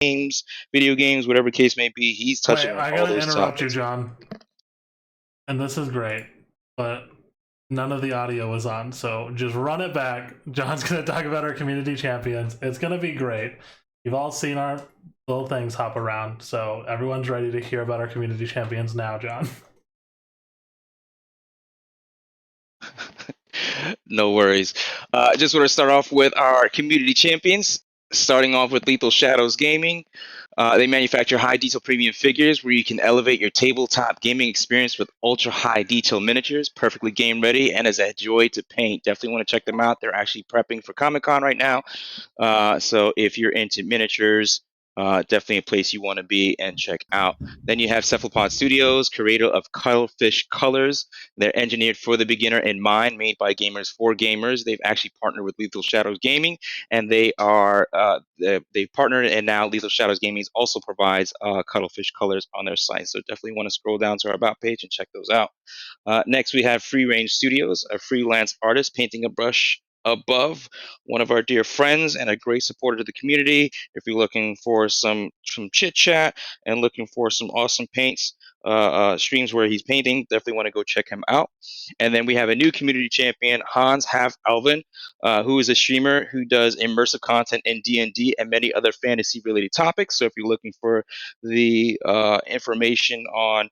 games, video games, whatever case may be. He's Wait, touching on I all gotta those interrupt you, topics. John. And this is great, but none of the audio was on, so just run it back. John's gonna talk about our community champions. It's gonna be great. You've all seen our little things hop around, so everyone's ready to hear about our community champions now, John. No worries. I just want to start off with our community champions. Starting off with Lethal Shadows Gaming. They manufacture high detail premium figures where you can elevate your tabletop gaming experience with ultra high detail miniatures, perfectly game ready, and as a joy to paint. Definitely want to check them out. They're actually prepping for Comic Con right now. So if you're into miniatures, definitely a place you want to be and check out. Then you have Cephalopod Studios, creator of Cuttlefish Colors. They're engineered for the beginner in mind, made by gamers for gamers. They've actually partnered with Lethal Shadows Gaming, and they've partnered, and now Lethal Shadows Gaming also provides Cuttlefish Colors on their site. So definitely want to scroll down to our about page and check those out. Next, we have Free Range Studios, a freelance artist painting a brush above, one of our dear friends and a great supporter to the community. If you're looking for some chit chat and looking for some awesome paints, streams where he's painting, definitely want to go check him out. And then we have a new community champion, Hans Half Alvin, who is a streamer who does immersive content in D&D and many other fantasy related topics. So if you're looking for the information on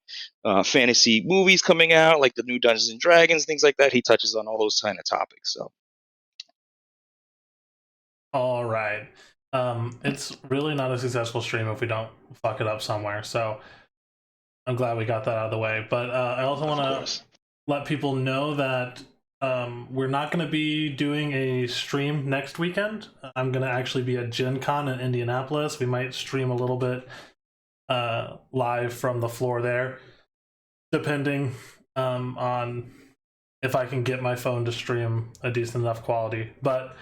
fantasy movies coming out, like the new Dungeons and Dragons, things like that, he touches on all those kind of topics. So All right. It's really not a successful stream if we don't fuck it up somewhere. So I'm glad we got that out of the way. But I also want to let people know that we're not going to be doing a stream next weekend. I'm going to actually be at Gen Con in Indianapolis. We might stream a little bit live from the floor there, depending on if I can get my phone to stream a decent enough quality. But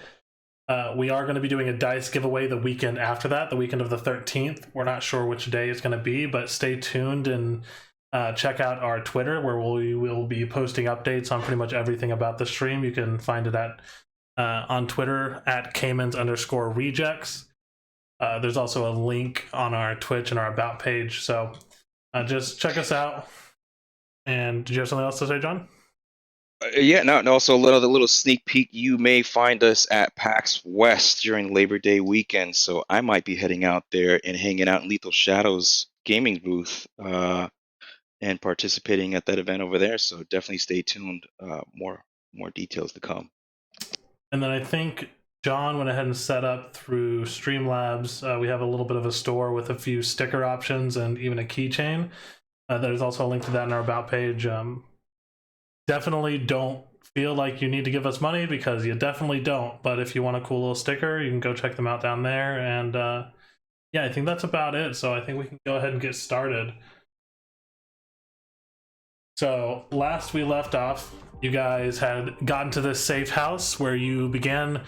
we are going to be doing a dice giveaway the weekend after that, the weekend of the 13th. We're not sure which day it's going to be, but stay tuned and check out our Twitter, where we will be posting updates on pretty much everything about the stream. You can find it at on Twitter at Caymans_rejects. There's also a link on our Twitch and our About page, so just check us out. And did you have something else to say, John? Yeah, no, and also a little sneak peek. You may find us at PAX West during Labor Day weekend, so I might be heading out there and hanging out in Lethal Shadows gaming booth and participating at that event over there. So definitely stay tuned. More details to come. And then I think John went ahead and set up through Streamlabs. We have a little bit of a store with a few sticker options and even a keychain. There's also a link to that in our About page. Definitely don't feel like you need to give us money, because you definitely don't. But if you want a cool little sticker, you can go check them out down there. And yeah, I think that's about it. So I think we can go ahead and get started. So last we left off, you guys had gotten to this safe house where you began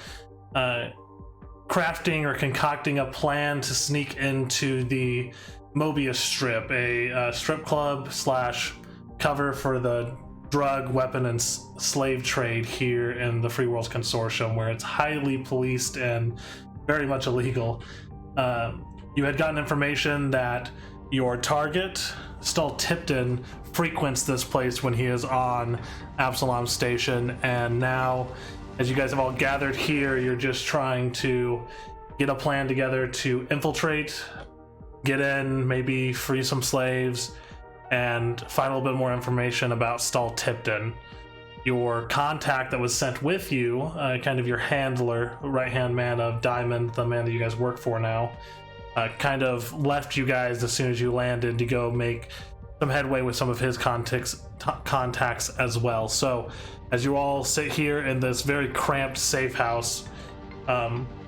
crafting or concocting a plan to sneak into the Mobius Strip, a strip club slash cover for the drug, weapon, and slave trade here in the Free Worlds Consortium, where it's highly policed and very much illegal. You had gotten information that your target, Stull Tipton, frequents this place when he is on Absalom Station, and now, as you guys have all gathered here, you're just trying to get a plan together to infiltrate, get in, maybe free some slaves, and find a little bit more information about Stull Tipton. Your contact that was sent with you, kind of your handler, right-hand man of Diamond, the man that you guys work for now, kind of left you guys as soon as you landed to go make some headway with some of his contacts as well. So as you all sit here in this very cramped safe house,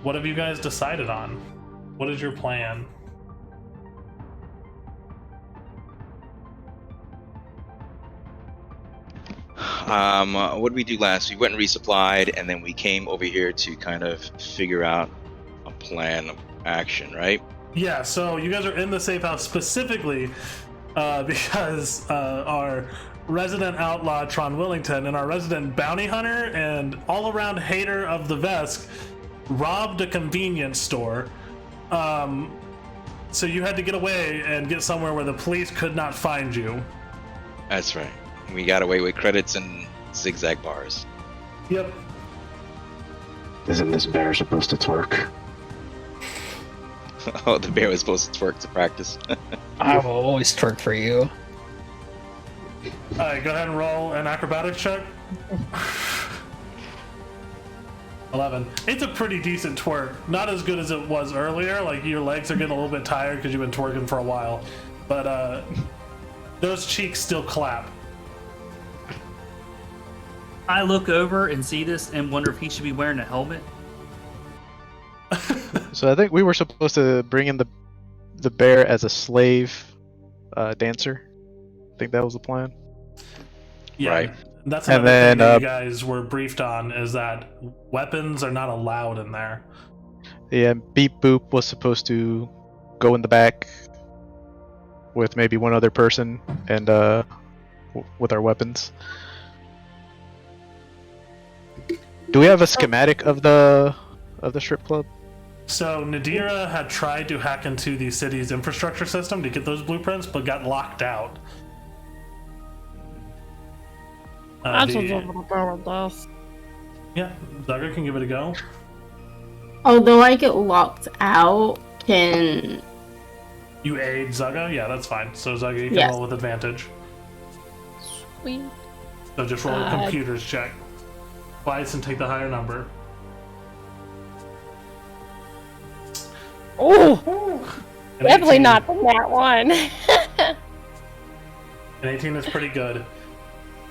what have you guys decided on? What is your plan? What did we do last? We went and resupplied, and then we came over here to kind of figure out a plan of action, right? Yeah, so you guys are in the safe house specifically because our resident outlaw Tron Willington and our resident bounty hunter and all-around hater of the Vesk robbed a convenience store. So you had to get away and get somewhere where the police could not find you. That's right. We got away with credits and zigzag bars. Yep. Isn't this bear supposed to twerk? Oh, the bear was supposed to twerk to practice. I will always twerk for you. Alright, go ahead and roll an acrobatics check. 11. It's a pretty decent twerk. Not as good as it was earlier. Like, your legs are getting a little bit tired because you've been twerking for a while. But, those cheeks still clap. I look over and see this and wonder if he should be wearing a helmet. So I think we were supposed to bring in the bear as a slave dancer. I think that was the plan. Yeah, Right. That's And another thing then, that you guys were briefed on, is that weapons are not allowed in there. Yeah, Beep Boop was supposed to go in the back with maybe one other person and with our weapons. Do we have a schematic of the strip club? So Nadira had tried to hack into the city's infrastructure system to get those blueprints, but got locked out. I should give it a go, I guess. Yeah, Zuga can give it a go. Although I get locked out, can... You aid Zuga? Yeah, that's fine. So Zuga, you can Yes. roll with advantage. Sweet. So just roll a computers check. Twice and take the higher number. Oh, An definitely 18 not from that one. An 18 is pretty good.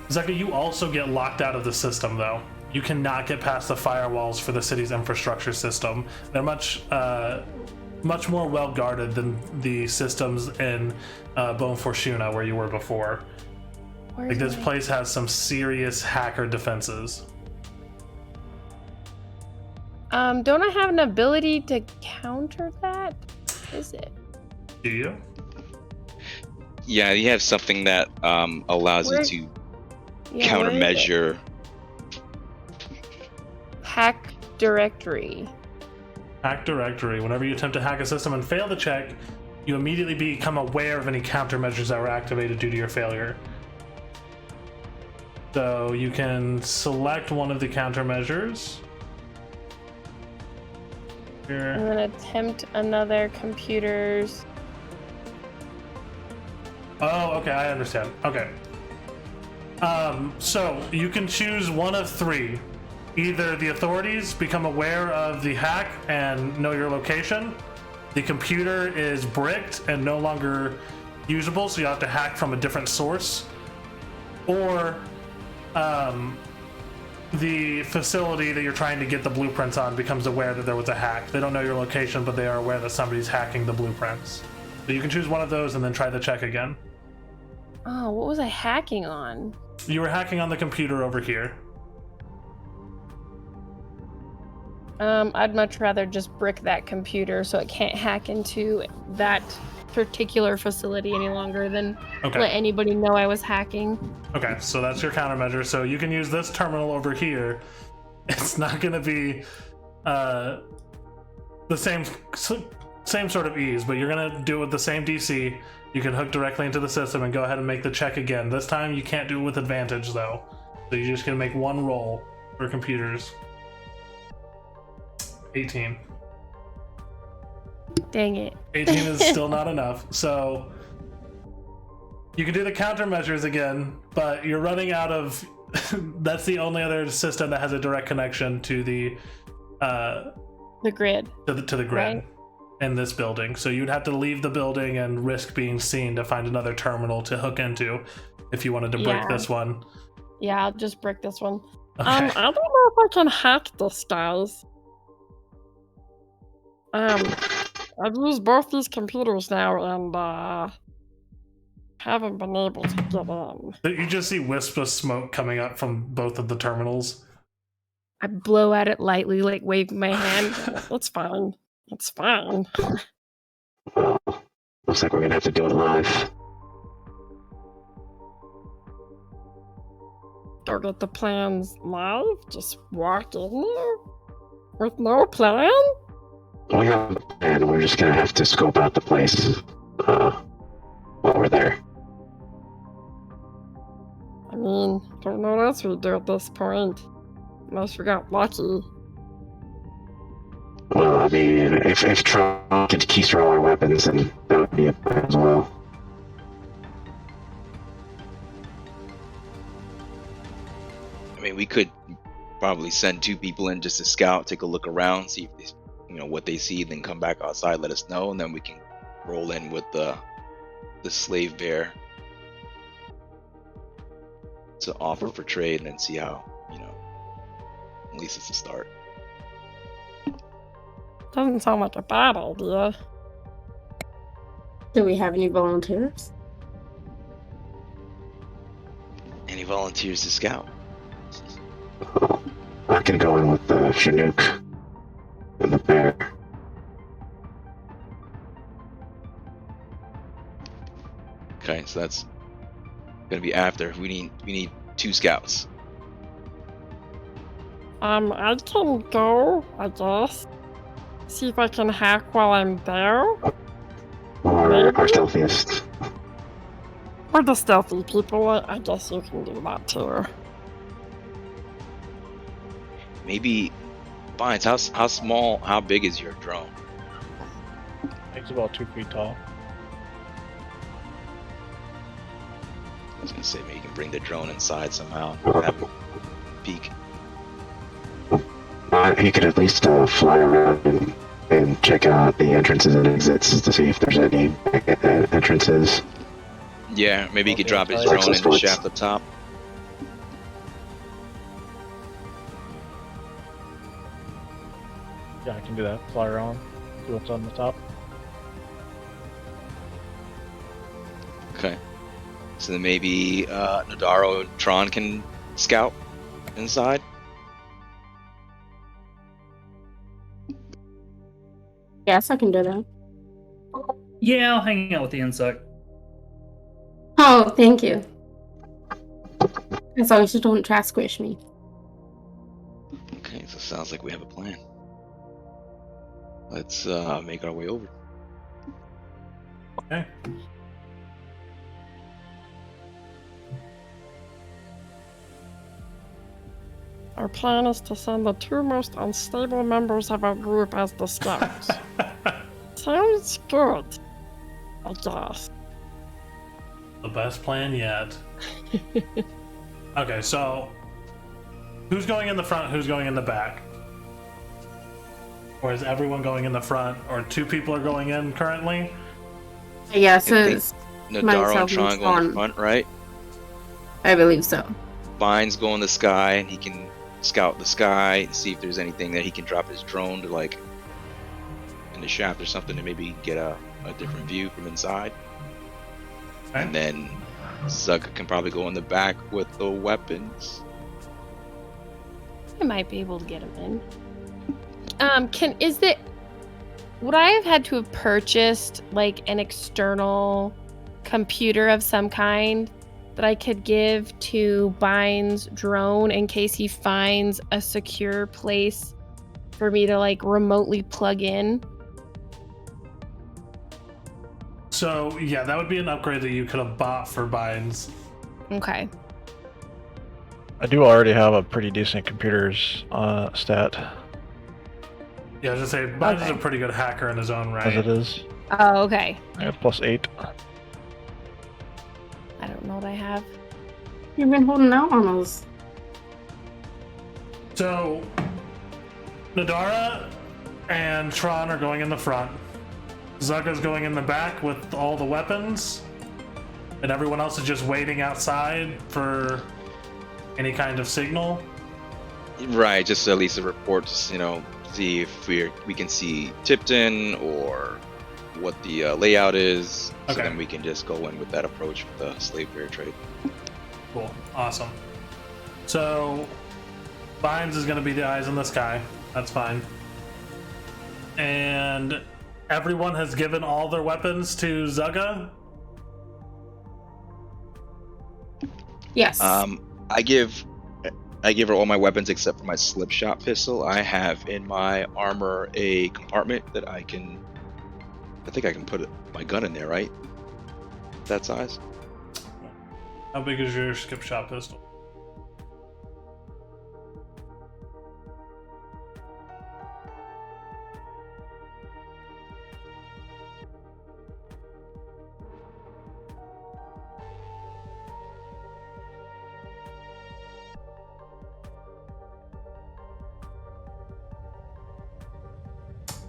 Zuka, you also get locked out of the system, though. You cannot get past the firewalls for the city's infrastructure system. They're much more well guarded than the systems in Bone Fortuna, where you were before. Like, this place has some serious hacker defenses. Don't I have an ability to counter that? Is it? Do you? Yeah, you have something that allows Where- you to Yeah, where is it? countermeasure. Hack directory. Hack directory. Whenever you attempt to hack a system and fail the check, you immediately become aware of any countermeasures that were activated due to your failure. So you can select one of the countermeasures. Here. And then attempt another computer's. Oh, okay, I understand. Okay. So you can choose one of three. Either the authorities become aware of the hack and know your location, the computer is bricked and no longer usable, so you have to hack from a different source, or the facility that you're trying to get the blueprints on becomes aware that there was a hack. They don't know your location, but they are aware that somebody's hacking the blueprints. So you can choose one of those and then try the check again. Oh, what was I hacking on? You were hacking on the computer over here. I'd much rather just brick that computer so it can't hack into that particular facility any longer than Okay. let anybody know I was hacking. Okay, so that's your countermeasure. So you can use this terminal over here. It's not going to be the same sort of ease, but you're going to do it with the same DC. You can hook directly into the system and go ahead and make the check again. This time you can't do it with advantage, though. So you're just going to make one roll for computers. 18. Dang it. 18 is still not enough. So you can do the countermeasures again, but you're running out of. That's the only other system that has a direct connection to the grid. to the grid Right. in this building. So you'd have to leave the building and risk being seen to find another terminal to hook into if you wanted to break Yeah. this one. Yeah, I'll just brick this one. Okay. I don't know if I can hack this, guys. I've used both these computers now and haven't been able to get in. You just see wisps of smoke coming up from both of the terminals. I blow at it lightly, like waving my hand. It's fine. It's fine. Well, looks like we're gonna have to do it live. Go get the plans live? Just walk in there? With no plan? We have a plan. We're just gonna have to scope out the place while we're there. I mean, don't know what else we do at this point. Unless we got lucky. Well, I mean, if Tron could keystro all our weapons, then that would be a plan as well. I mean, we could probably send 2 people in just to scout, take a look around, see if they, what they see, then come back outside, let us know, and then we can roll in with the slave bear to offer for trade, and then see how, at least it's a start. Doesn't sound like a bad idea. Do we have any volunteers? Any volunteers to scout? I can go in with the Chinook and the bear. Okay, so that's gonna be after. We need 2 scouts. I can go, I guess. See if I can hack while I'm there. Or our stealthiest. Or the stealthy people, I guess you can do that too. Maybe, Vines, how big is your drone? It's about 2 feet tall. I was gonna say maybe you can bring the drone inside somehow. Have a peek. He could at least fly around and check out the entrances and exits to see if there's any entrances. Yeah, maybe he could drop his Access drone in the points. shaft up top. Yeah, I can do that. Fly around, see what's on the top. Okay. So then maybe Nadaro and Tron can scout inside. Yes, I can do that. Yeah, I'll hang out with the insect. Oh, thank you. As long as you don't try to squish me. Okay, so it sounds like we have a plan. Let's make our way over. Okay. Our plan is to send the 2 most unstable members of our group as the scouts. Sounds good, I guess. The best plan yet. Okay, so who's going in the front? Who's going in the back? Or is everyone going in the front? Or 2 people are going in currently? Yes, I think it's Nadaro and myself Tron and go in the Tron. front, right? I believe so. Vines go in the sky, and he can scout the sky and see if there's anything that he can drop his drone to, like, in the shaft or something, to maybe get a different view from inside. Okay. And then Zuga can probably go in the back with the weapons. I might be able to get him in. Would I have had to have purchased like an external computer of some kind that I could give to Bine's drone in case he finds a secure place for me to like remotely plug in? So, yeah, that would be an upgrade that you could have bought for Binds. Okay. I do already have a pretty decent computer's stat Yeah, I was gonna say, Binds is a pretty good hacker in his own right. as it is. Oh, okay. I have +8. I don't know what I have. You've been holding out on us. So, Nadara and Tron are going in the front. Zuga's going in the back with all the weapons. And everyone else is just waiting outside for any kind of signal. Right, just at least a report, see if we can see Tipton or what the layout is. So Okay. then we can just go in with that approach with the slave bear trade. Cool. Awesome. So, Vines is going to be the eyes in the sky. That's fine. And everyone has given all their weapons to Zuga. Yes. I give I give her all my weapons except for my slip shot pistol. I have in my armor a compartment that I think I can put my gun in there, right? That size. How big is your skip shot pistol?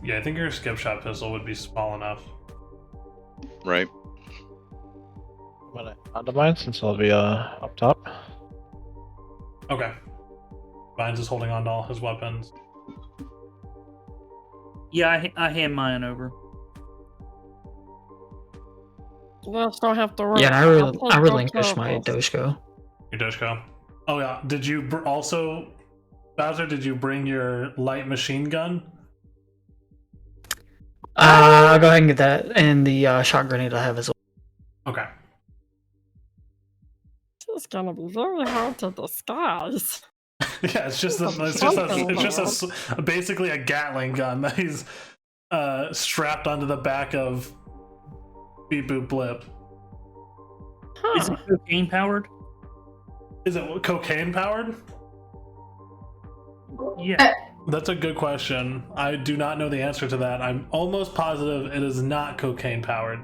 Yeah, I think your skip shot pistol would be small enough. Right. I'm gonna onto mine since I'll be up top. Okay. Vines is holding on to all his weapons. Yeah, I hand mine over. You just don't have to worry. Yeah, and I relinquish my Doshko. Your Doshko. Oh yeah. Did you also, Bowser? Did you bring your light machine gun? I'll go ahead and get that, and the shot grenade I have as well. Okay. It's gonna be very hard to disguise. Yeah, it's just basically a Gatling gun that he's strapped onto the back of Beep Boop Blip. Is it cocaine powered? Is it cocaine powered? Yeah. That's a good question. I do not know the answer to that. I'm almost positive it is not cocaine powered.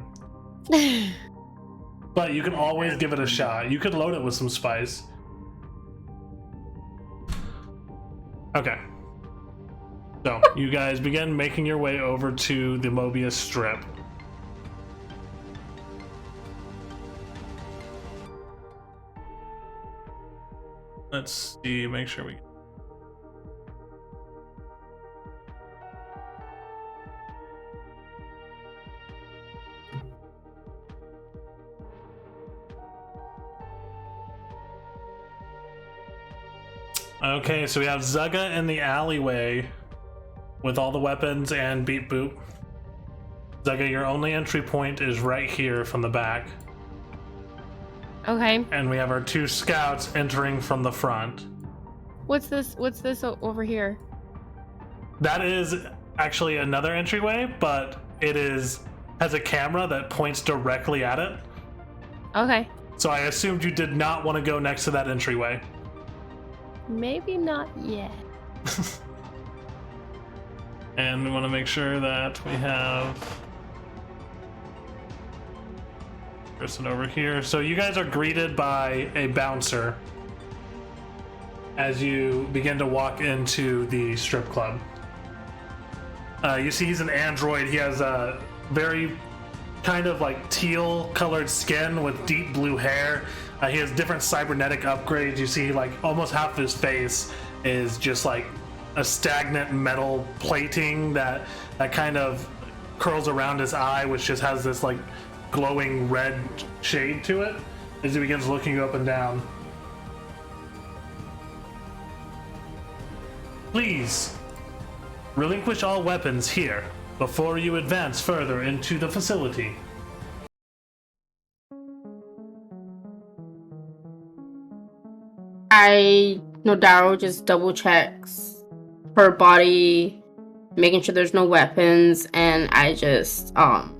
But you can always give it a shot. You could load it with some spice. Okay. So, you guys begin making your way over to the Mobius strip. Let's see, make sure we... Okay, so we have Zuga in the alleyway with all the weapons and Beep Boop. Zuga, your only entry point is right here from the back. Okay. And we have our two scouts entering from the front. What's this over here? That is actually another entryway, but it has a camera that points directly at it. Okay. So I assumed you did not want to go next to that entryway. Maybe not yet. And we want to make sure that we have person over here. So you guys are greeted by a bouncer as you begin to walk into the strip club. You see he's an android. He has a very kind of like teal colored skin with deep blue hair. He has different cybernetic upgrades. You see like almost half of his face is just like a stagnant metal plating that kind of curls around his eye, which just has this like glowing red shade to it as he begins looking you up and down. Please relinquish all weapons here before you advance further into the facility. Nodaro just double checks her body, making sure there's no weapons, and I just kind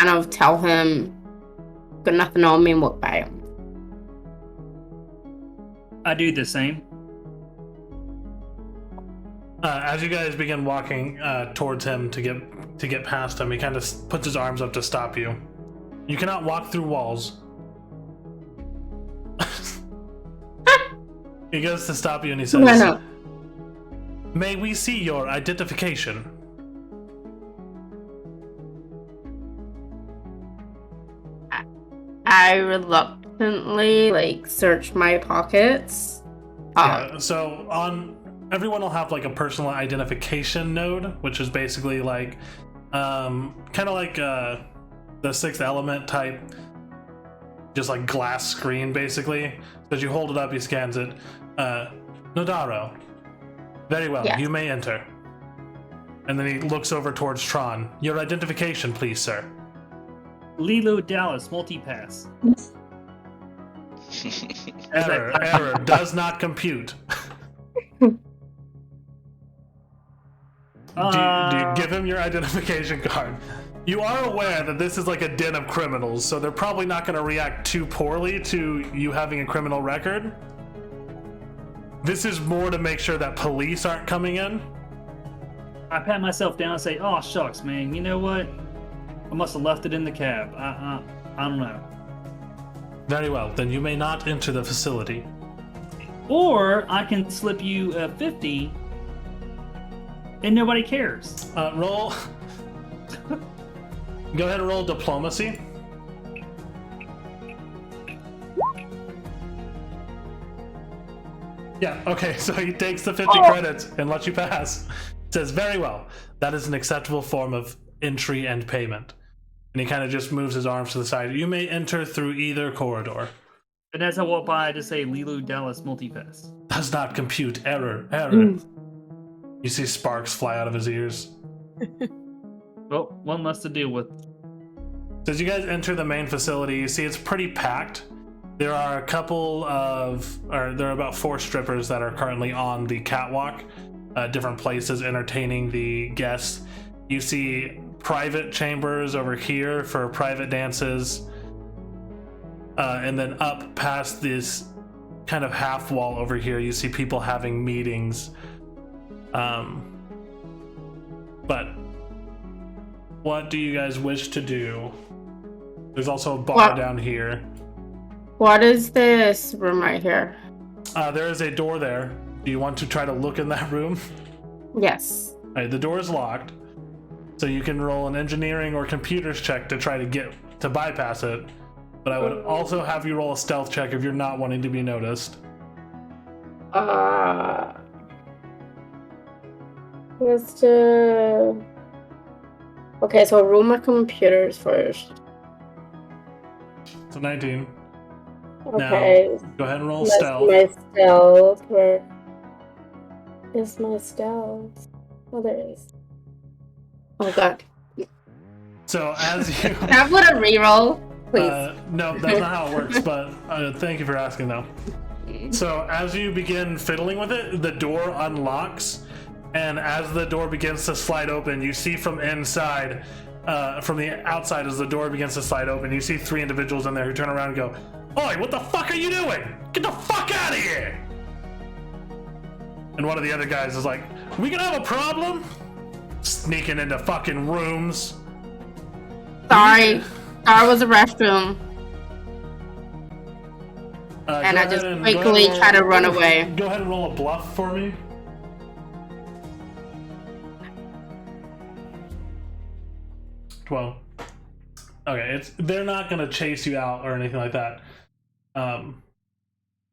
of tell him got nothing on me and walk by him. I do the same. As you guys begin walking towards him to get past him, he kind of puts his arms up to stop you. You cannot walk through walls. He goes to stop you and he says, No. "May we see your identification?" I reluctantly search my pockets. Yeah, so everyone will have like a personal identification node, which is basically like kind of like the Sixth Element type, just like glass screen basically. So as you hold it up, he scans it. Nodaro, very well, Yes. you may enter. And then he looks over towards Tron. Your identification, please, sir. Lilo Dallas multipass. Error does not compute. Do you give him your identification card? You are aware that this is like a den of criminals, so they're probably not going to react too poorly to you having a criminal record. This is more to make sure that police aren't coming in. I pat myself down and say, "Oh shucks, man. You know what? I must have left it in the cab. I don't know." Very well. Then you may not enter the facility. Or I can slip you a 50, and nobody cares. Roll. Go ahead and roll diplomacy. Yeah, okay, so he takes the 50 credits and lets you pass. Says, very well, that is an acceptable form of entry and payment. And he kind of just moves his arms to the side. You may enter through either corridor. And as I walk by, I just say, Lilu Dallas Multifest. Does not compute. Error. You see sparks fly out of his ears. Well, one less to deal with. So as you guys enter the main facility, you see it's pretty packed. There are there are about 4 strippers that are currently on the catwalk, different places entertaining the guests. You see private chambers over here for private dances, and then up past this kind of half wall over here, you see people having meetings. But what do you guys wish to do? There's also a bar down here. What is this room right here? There is a door there. Do you want to try to look in that room? Yes. All right, the door is locked, so you can roll an engineering or computers check to try to bypass it. But I would also have you roll a stealth check if you're not wanting to be noticed. Let's do. Okay, so roll my computers first. So 19. Okay. Now, go ahead and roll That's stealth. my stealth. Where is my stealth? Oh, there it is. Oh god. So as you Can I put a reroll, please? no, that's not how it works, but thank you for asking though. So as you begin fiddling with it, the door unlocks, and as the door begins to slide open, you see from inside, from the outside, as the door begins to slide open, you see 3 individuals in there who turn around and go, "Oi, what the fuck are you doing? Get the fuck out of here!" And one of the other guys is like, "We gonna have a problem?" Sneaking into fucking rooms. Sorry. There was a restroom. And I just quickly try to run away. Go ahead and roll a bluff for me. Well, okay, they're not gonna chase you out or anything like that.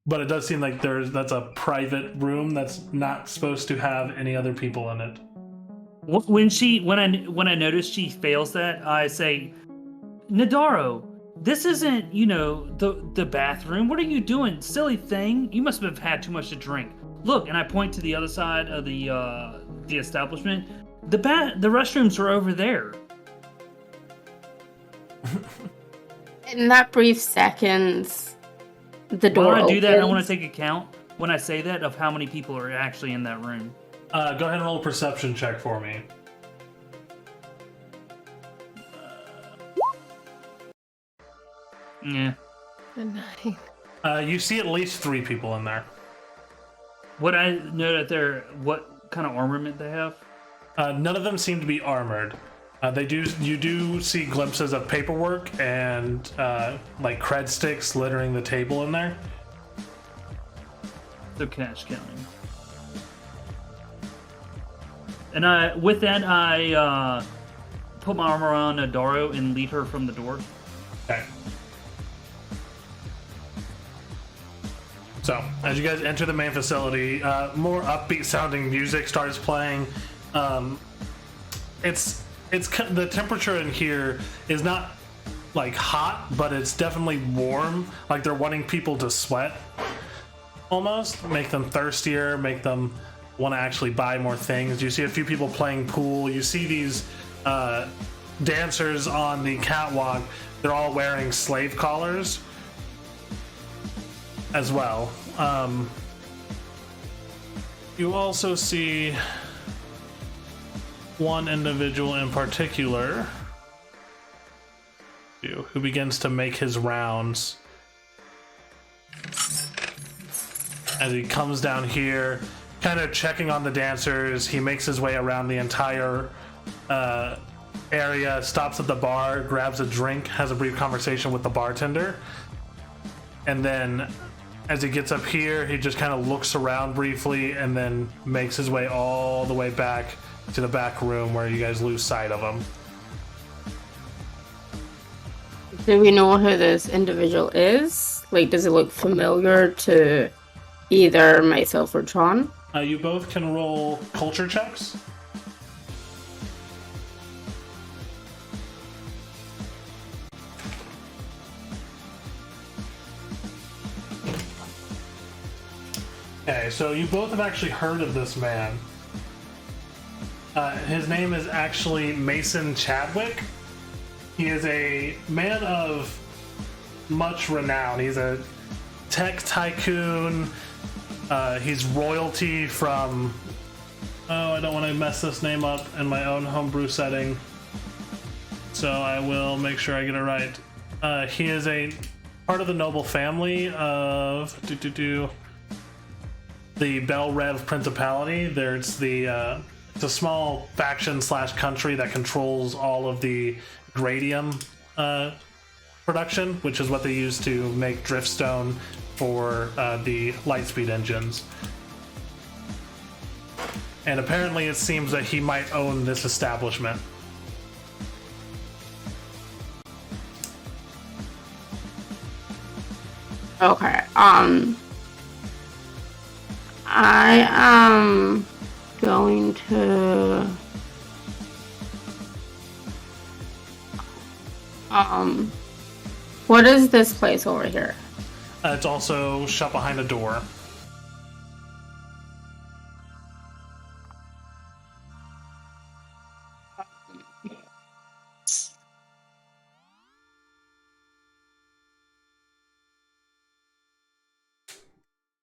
But it does seem like that's a private room that's not supposed to have any other people in it. When I notice she fails that, I say, Nadaro, this isn't, the bathroom. What are you doing, silly thing? You must have had too much to drink. Look, and I point to the other side of the establishment. The restrooms are over there. In that brief seconds, the door When I do that, I opens. want to take account, when I say that, of how many people are actually in that room. Go ahead and roll a perception check for me. Yeah. A 9. You see at least 3 people in there. What I know that what kind of armament they have? None of them seem to be armored. You do see glimpses of paperwork and like cred sticks littering the table in there. So cash counting. And I put my arm around Adaro and lead her from the door. Okay. So, as you guys enter the main facility, more upbeat sounding music starts playing. It's the temperature in here is not like hot, but it's definitely warm. Like they're wanting people to sweat, almost make them thirstier, make them want to actually buy more things. You see a few people playing pool. You see these dancers on the catwalk. They're all wearing slave collars. as well. You also see one individual in particular who begins to make his rounds as he comes down here, kind of checking on the dancers. He makes his way around the entire area, stops at the bar, grabs a drink, has a brief conversation with the bartender, and then as he gets up here, he just kind of looks around briefly and then makes his way all the way back to the back room where you guys lose sight of him. Do we know who this individual is? Like, does it look familiar to either myself or Tron? You both can roll culture checks. Okay, so you both have actually heard of this man. His name is actually Mason Chadwick. He is a man of much renown. He's a tech tycoon. He's royalty from... Oh, I don't want to mess this name up in my own homebrew setting, so I will make sure I get it right. He is a part of the noble family of... the Bel Rev Principality. There's the it's a small faction slash country that controls all of the gradium production, which is what they use to make driftstone for the lightspeed engines. And apparently it seems that he might own this establishment. Okay, I am going to what is this place over here? It's also shut behind a door.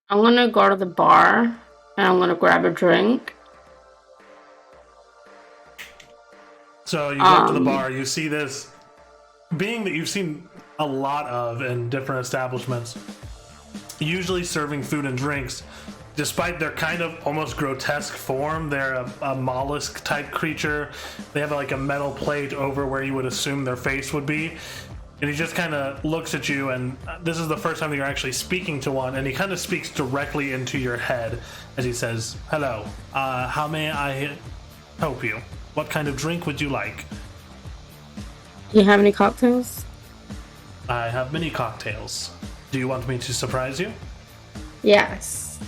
I'm gonna go to the bar and I'm gonna grab a drink. So you go up to the bar, you see this, being that you've seen a lot of in different establishments, usually serving food and drinks, despite their kind of almost grotesque form. They're a mollusk type creature. They have like a metal plate over where you would assume their face would be. And he just kind of looks at you, and this is the first time that you're actually speaking to one, and he kind of speaks directly into your head as he says, "Hello, how may I help you? What kind of drink would you like?" Do you have any cocktails? I have many cocktails. Do you want me to surprise you? Yes.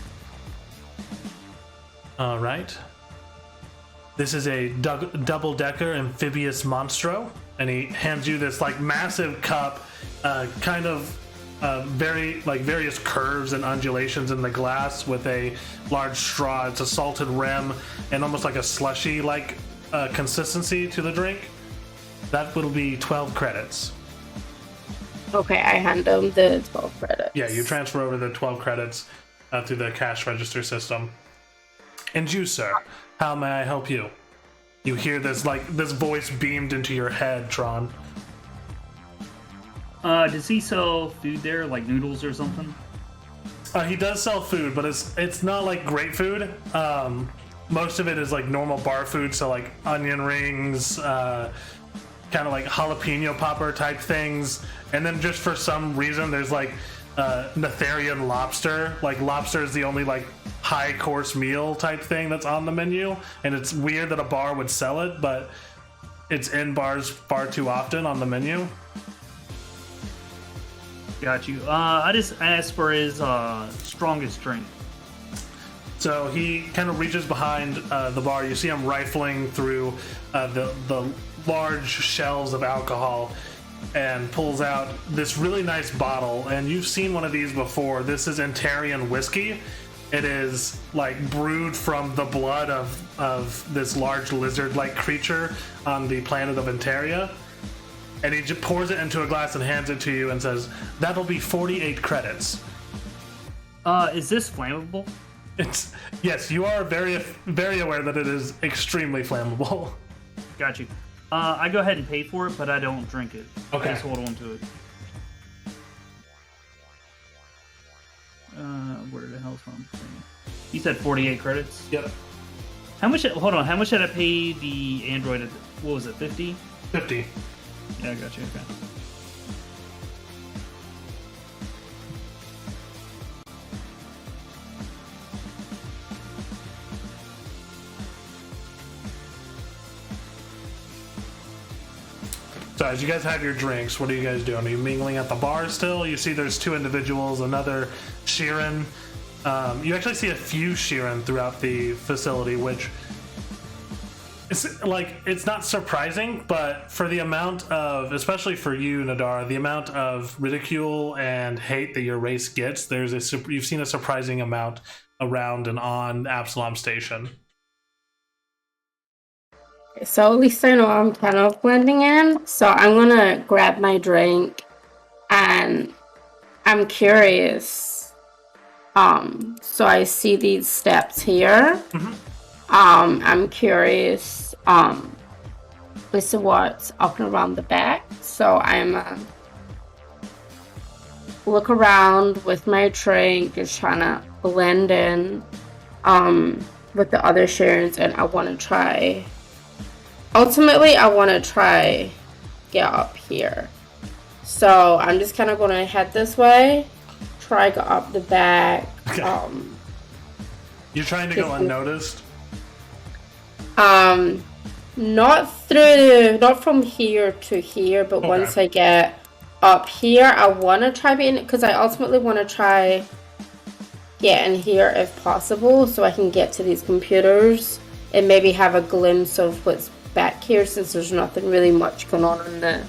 All right. This is a double-decker amphibious monstro, and he hands you this like massive cup, kind of various curves and undulations in the glass with a large straw. It's a salted rim and almost like a slushy like consistency to the drink. That will be 12 credits. Okay, I hand him the 12 credits. Yeah, you transfer over the 12 credits through the cash register system. And you, sir, how may I help you? You hear this voice beamed into your head, Tron. Does he sell food there, like noodles or something? He does sell food, but it's not like great food. Most of it is like normal bar food, so like onion rings, kind of like jalapeno popper type things, and then just for some reason there's like Netherian lobster. Like lobster is the only like high course meal type thing that's on the menu, and it's weird that a bar would sell it, but it's in bars far too often on the menu. Got you. I just asked for his strongest drink. So he kind of reaches behind the bar. You see him rifling through the large shelves of alcohol and pulls out this really nice bottle. And you've seen one of these before. This is Antarian whiskey. It is like brewed from the blood of this large lizard-like creature on the planet of Antaria. And he just pours it into a glass and hands it to you and says, "That'll be 48 credits." Is this flammable? Yes, you are very very aware that it is extremely flammable. Got you. I go ahead and pay for it, but I don't drink it. Okay. I just hold on to it. Where the hell's from? You said 48 credits? Yep. How much? Hold on. How much did I pay the Android? What was it? 50? 50. Yeah, I got you. Okay. So as you guys have your drinks, what are you guys doing? Are you mingling at the bar still? You see there's 2 individuals, another Sheeran. You actually see a few Sheeran throughout the facility, which it's not surprising, but for the amount of, especially for you, Nadara, the amount of ridicule and hate that your race gets, you've seen a surprising amount around and on Absalom Station. So at least I know I'm kind of blending in. So I'm gonna grab my drink, and I'm curious. So I see these steps here. Mm-hmm. I'm curious. As to what's up and around the back. So I'm look around with my drink, just trying to blend in with the other Sharons, and I want to try. Ultimately, I want to try get up here. So I'm just kind of going to head this way, try go up the back. Okay. You're trying to go unnoticed? Not from here to here, but okay. Once I get up here, I want to try being, because I ultimately want to try get in here if possible, so I can get to these computers and maybe have a glimpse of what's back here, since there's nothing really much going on the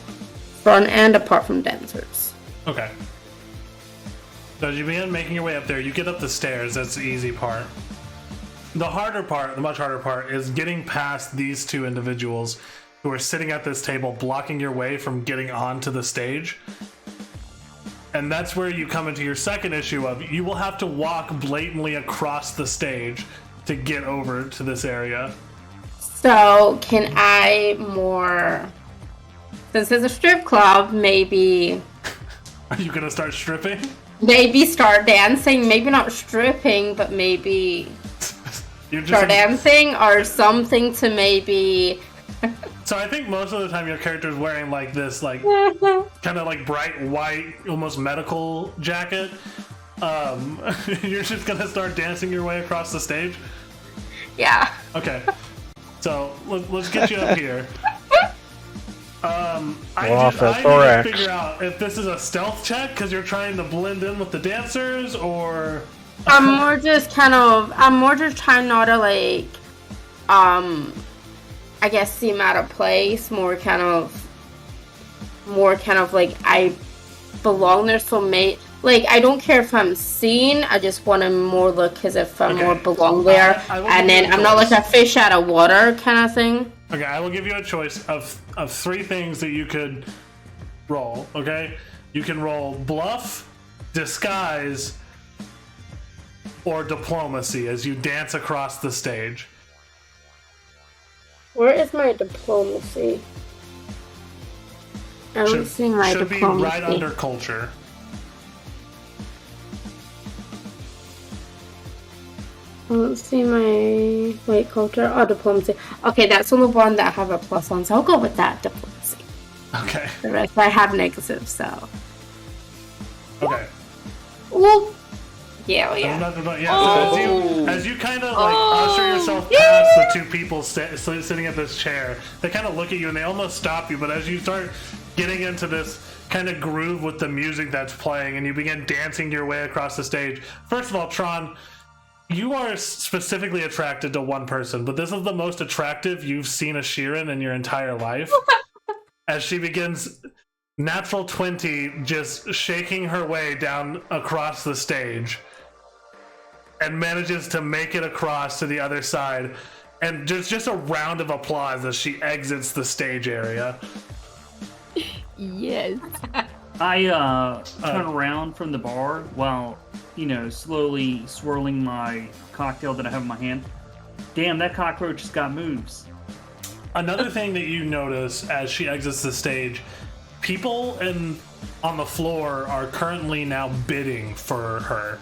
front end apart from dancers. Okay. So as you begin making your way up there, you get up the stairs. That's the easy part. The harder part, the much harder part, is getting past these 2 individuals who are sitting at this table, blocking your way from getting onto the stage. And that's where you come into your second issue of you will have to walk blatantly across the stage to get over to this area. So can I more, since it's a strip club, maybe... Are you gonna start stripping? Maybe start dancing, maybe not stripping, but maybe start dancing or something to maybe... So I think most of the time your character's wearing like this, like kind of like bright white, almost medical jacket. You're just gonna start dancing your way across the stage? Yeah. Okay. So let's get you up here. I need to figure out if this is a stealth check because you're trying to blend in with the dancers, or I'm more just trying not to like, I guess seem out of place. More kind of like I belong there. So like I don't care if I'm seen. I just want to more look as if I'm more belong there, and then I'm not like a fish out of water kind of thing. Okay, I will give you a choice of 3 things that you could roll, okay? You can roll bluff, disguise, or diplomacy as you dance across the stage. Where is my diplomacy? I don't see my diplomacy. Should be right under culture. I don't see my culture or diplomacy. Okay, that's on the one that I have a plus on, so I'll go with that, diplomacy. Okay. The rest I have negative, so. Okay. Well, yeah. So as you kind of like usher yourself past the 2 people sitting at this chair, they kind of look at you and they almost stop you. But as you start getting into this kind of groove with the music that's playing, and you begin dancing your way across the stage. First of all, Tron, you are specifically attracted to one person, but this is the most attractive you've seen a Sheeran in your entire life. As she begins natural 20, just shaking her way down across the stage, and manages to make it across to the other side, and just a round of applause as she exits the stage area. Yes. I turn around from the bar while slowly swirling my cocktail that I have in my hand. Damn, that cockroach has got moves. Another thing that you notice as she exits the stage, people on the floor are currently now bidding for her.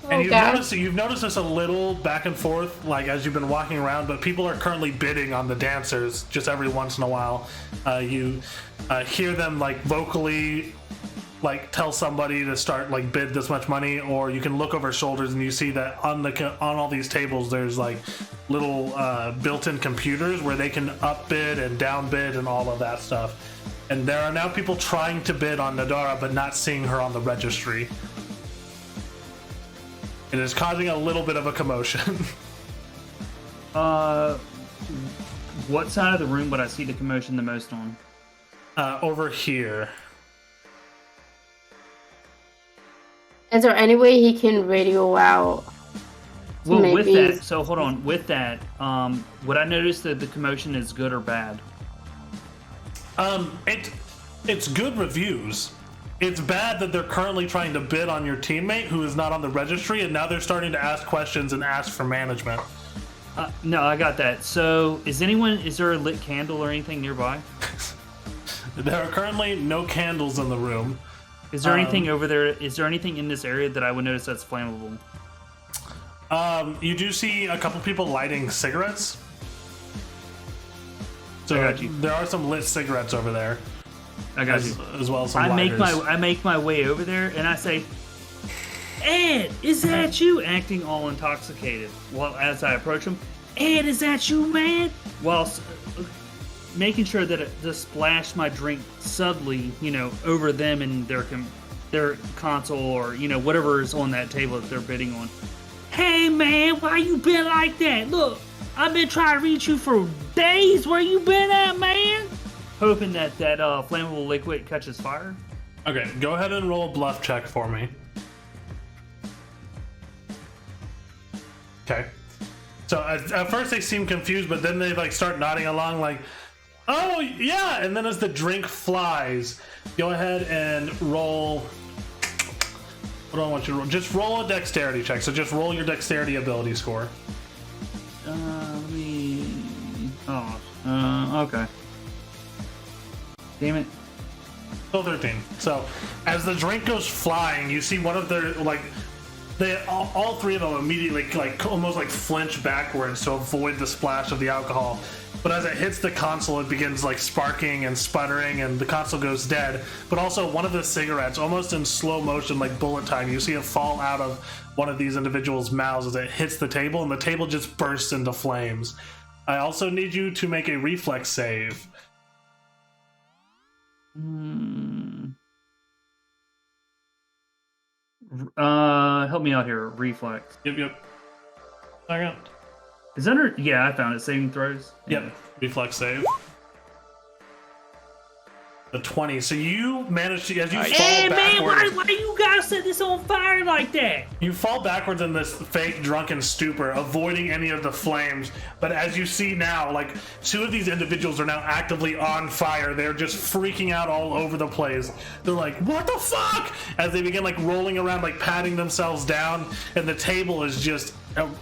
And you've noticed this a little back and forth, like as you've been walking around, but people are currently bidding on the dancers just every once in a while. You hear them like vocally like tell somebody to start like bid this much money, or you can look over shoulders and you see that on all these tables there's like little built-in computers where they can up bid and down bid and all of that stuff. And there are now people trying to bid on Nadara but not seeing her on the registry. It is causing a little bit of a commotion. What side of the room would I see the commotion the most on? Over here. Is there any way he can radio out? Well, with that, so hold on. With that, would I notice that the commotion is good or bad? It's good reviews. It's bad that they're currently trying to bid on your teammate who is not on the registry, and now they're starting to ask questions and ask for management. No, I got that. So, is there a lit candle or anything nearby? There are currently no candles in the room. Is there anything over there? Is there anything in this area that I would notice that's flammable? You do see a couple people lighting cigarettes. So I got you. There are some lit cigarettes over there. I got you. As well as some lighters. I make my way over there and I say, Ed, is that you? Acting all intoxicated. Well, as I approach him, Ed, is that you, man? While making sure that to splash my drink subtly, over them and their console or whatever is on that table that they're bidding on. Hey man, why you been like that? Look, I've been trying to reach you for days. Where you been at, man? Hoping that flammable liquid catches fire. Okay, go ahead and roll a bluff check for me. Okay. So at first they seem confused, but then they start nodding along like, oh yeah, and then as the drink flies, go ahead and roll. What do I want you to roll? Just roll a dexterity check. So just roll your dexterity ability score. Okay. Damn it. Still 13. So as the drink goes flying, you see one of their all three of them immediately almost flinch backwards to avoid the splash of the alcohol. But as it hits the console, it begins sparking and sputtering, and the console goes dead. But also one of the cigarettes, almost in slow motion, like bullet time, you see it fall out of one of these individuals' mouths as it hits the table, and the table just bursts into flames. I also need you to make a reflex save. Help me out here. Reflex. Yep. Second. Is under? Yeah, I found it. Saving throws. Yep. Reflex save. The 20. So you manage to, as you fall backwards. Man, why you gotta set this on fire like that? You fall backwards in this fake drunken stupor, avoiding any of the flames. But as you see now, two of these individuals are now actively on fire. They're just freaking out all over the place. They're like, what the fuck? As they begin rolling around, patting themselves down, and the table is just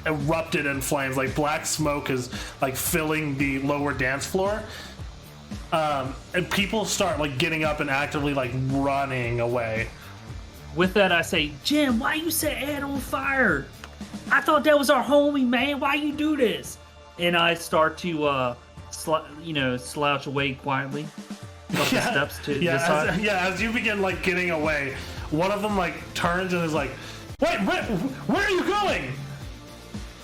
erupted in flames. Black smoke is filling the lower dance floor. And people start getting up and actively running away. With that, I say, Jim, why you set Ed on fire? I thought that was our homie, man. Why you do this? And I start to, slouch away quietly. Up the steps to this side. As you begin getting away, one of them turns and is like, wait, where are you going?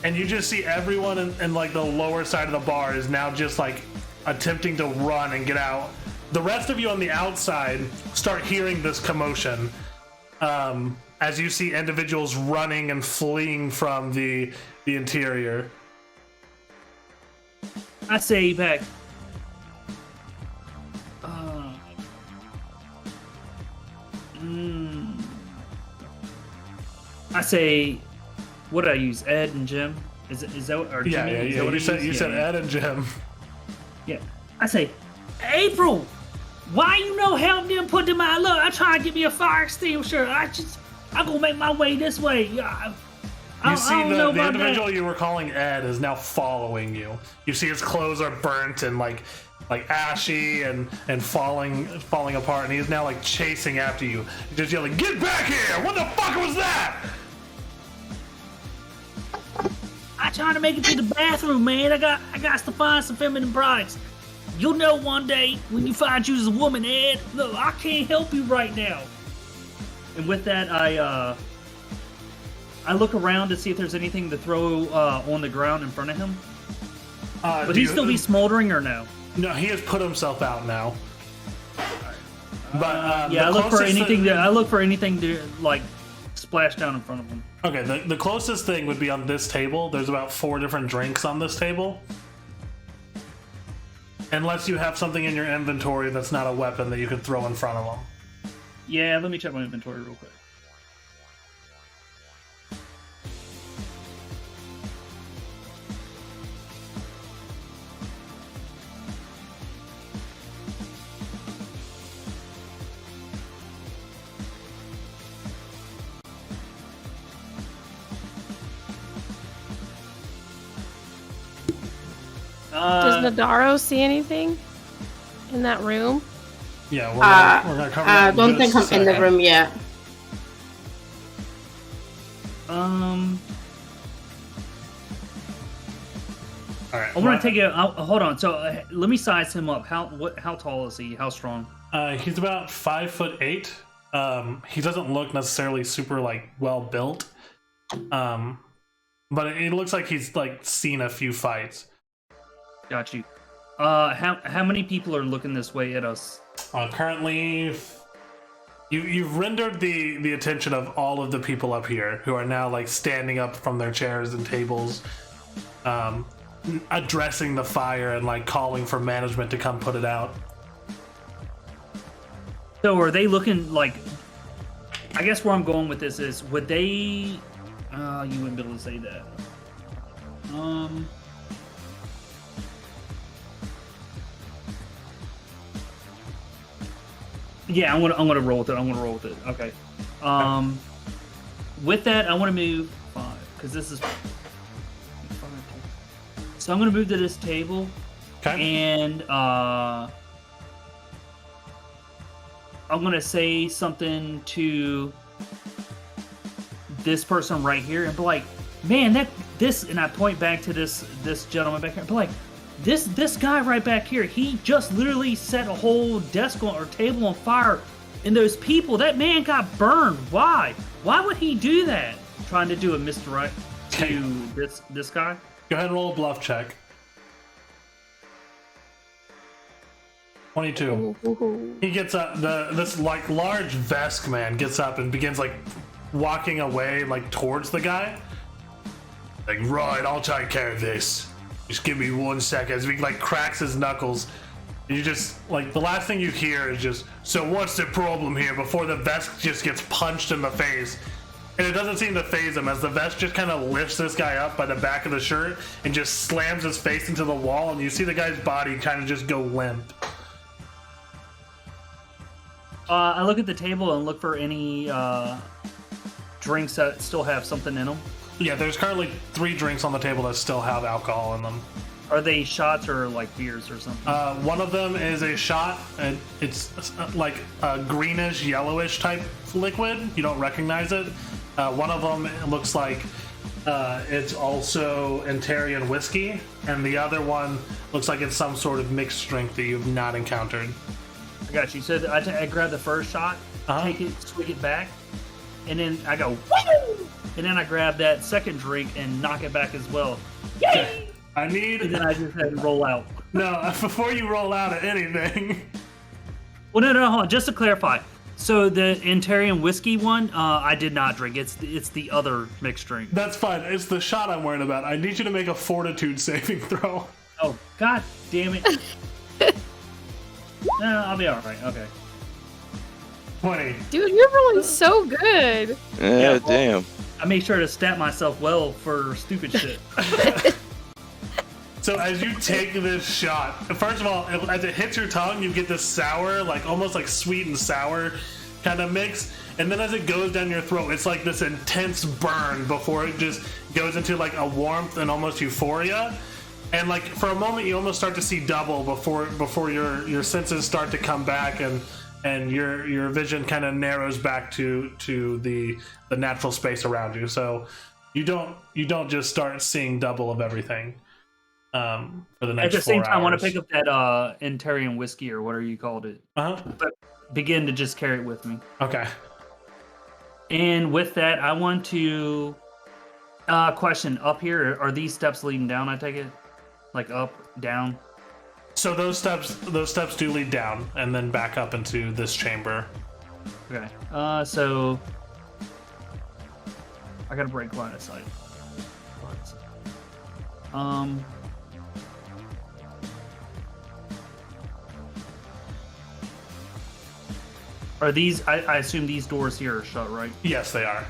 And you just see everyone in the lower side of the bar is now just attempting to run and get out. The rest of you on the outside start hearing this commotion as you see individuals running and fleeing from the interior. I say back. I say, what did I use? Ed and Jim? Is that what? Or Jimmy? Yeah. You said Ed and Jim. Yeah. I say, April, why you help them put them out? Look, I try to get me a fire extinguisher. I'm gonna make my way this way. You see the individual you were calling Ed is now following you. You see his clothes are burnt and like ashy and falling apart, and he's now like chasing after you. He's just yelling, "Get back here! What the fuck was that?" I trying to make it to the bathroom, man. I got to find some feminine products. You'll know one day when you find you as a woman, Ed. Look, I can't help you right now. And with that, I look around to see if there's anything to throw on the ground in front of him. Would he still be smoldering or no? No, he has put himself out now. But yeah, I look for anything. I look for anything to like splash down in front of him. Okay, the closest thing would be on this table. There's about 4 different drinks on this table. Unless you have something in your inventory that's not a weapon that you could throw in front of them. Yeah, let me check my inventory real quick. Does Nadaro see anything in that room? Yeah, we're gonna cover that. I don't think I'm in the room yet. All right. I want to take it. Hold on. So let me size him up. How tall is he? How strong? He's about 5'8". He doesn't look necessarily super like well built. But it looks like he's like seen a few fights. Got you. How many people are looking this way at us? Currently, you've rendered the attention of all of the people up here who are now like standing up from their chairs and tables, addressing the fire and like calling for management to come put it out. So are they looking like? I guess where I'm going with this is, would they? You wouldn't be able to say that. Yeah, I'm gonna roll with it. Okay. With that, I want to move 5 because this is 5. So I'm gonna move to this table. Okay. And I'm gonna say something to this person right here and be like, man, and I point back to this gentleman back here and be like, this guy right back here, he just literally set a whole desk or table on fire, and those people, that man got burned. Why would he do that? Trying to do a misdirect to this guy. Go ahead and roll a bluff check. 22. Ooh. He gets up. This like large Vesk man gets up and begins like walking away like towards the guy. Like, right, I'll take care of this. Just give me 1 second. As he like cracks his knuckles. And you just like the last thing you hear is just, so what's the problem here? Before the Vesk just gets punched in the face. And it doesn't seem to faze him as the Vesk just kind of lifts this guy up by the back of the shirt and just slams his face into the wall, and you see the guy's body kind of just go limp. I look at the table and look for any drinks that still have something in them. Yeah, there's currently 3 drinks on the table that still have alcohol in them. Are they shots or like beers or something? One of them is a shot, and it's like a greenish, yellowish type liquid. You don't recognize it. One of them looks like it's also Antarian whiskey, and the other one looks like it's some sort of mixed drink that you've not encountered. I got you. So I grab the first shot, take it, swig it back, and then I go, woo! And then I grab that second drink and knock it back as well. Yay! I need. And then I just had to roll out. No, before you roll out of anything. Well, no, hold on. Just to clarify. So the Antarian whiskey one, I did not drink. It's the other mixed drink. That's fine. It's the shot I'm worried about. I need you to make a fortitude saving throw. Oh, god damn it. No, I'll be alright. Okay. 20. Dude, you're rolling so good. Yeah, damn. I make sure to stat myself well for stupid shit. So as you take this shot, first of all, as it hits your tongue, you get this sour, like almost like sweet and sour kind of mix, and then as it goes down your throat, it's like this intense burn before it just goes into like a warmth and almost euphoria. And like for a moment, you almost start to see double before your senses start to come back, and your vision kind of narrows back to the natural space around you. So you don't just start seeing double of everything for the next 4 hours. At the same time, I want to pick up that Antarian whiskey or whatever you called it. But begin to just carry it with me. Okay. And with that, I want to question up here. Are these steps leading down? I take it, like up, down. So those steps do lead down and then back up into this chamber. Okay. So I gotta break line of sight. Are these? I assume these doors here are shut, right? Yes, they are.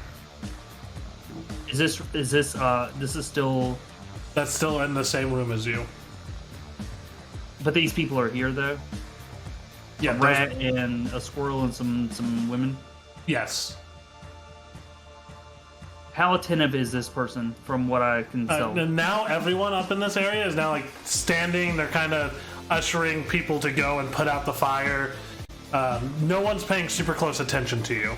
Is this this is still? That's still in the same room as you. But these people are here though. Yeah, a rat and a squirrel and some women. Yes. How attentive is this person from what I can tell? And now everyone up in this area is now like standing. They're kind of ushering people to go and put out the fire. No one's paying super close attention to you.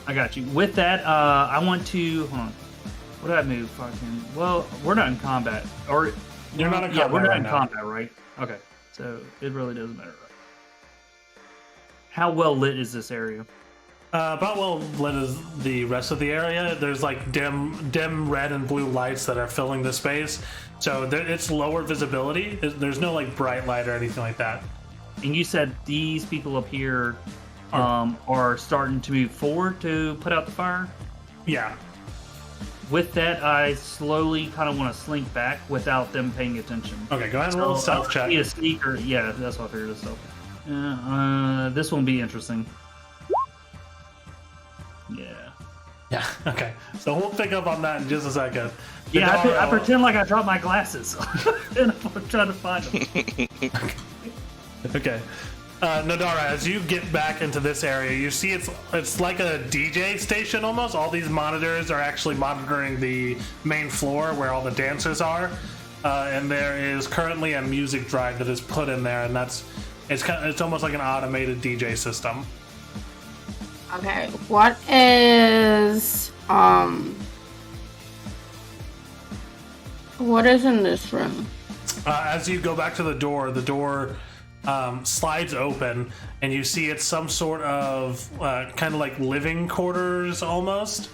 I got you. With that, I want to. Hold on. What did I move? Fucking. Well, we're not in combat. Or you're not in combat. Yeah, we're not right in now. combat, right? Okay. So it really doesn't matter. Right? How well lit is this area? About well lit as the rest of the area. There's like dim red and blue lights that are filling the space, so it's lower visibility. There's no like bright light or anything like that. And you said these people up here are starting to move forward to put out the fire? Yeah. With that, I slowly kind of want to slink back without them paying attention. Okay, go ahead and roll a stealth check. A sneaker. Yeah, that's what I figured. This won't be interesting. Yeah. Yeah. Okay. So we'll pick up on that in just a second. Yeah, I pretend like I dropped my glasses and I'm trying to find them. Okay. Nadara, as you get back into this area, you see it's like a DJ station almost. All these monitors are actually monitoring the main floor where all the dancers are, and there is currently a music drive that is put in there, and it's almost like an automated DJ system. Okay, what is in this room? As you go back to the door slides open, and you see it's some sort of kind of like living quarters almost.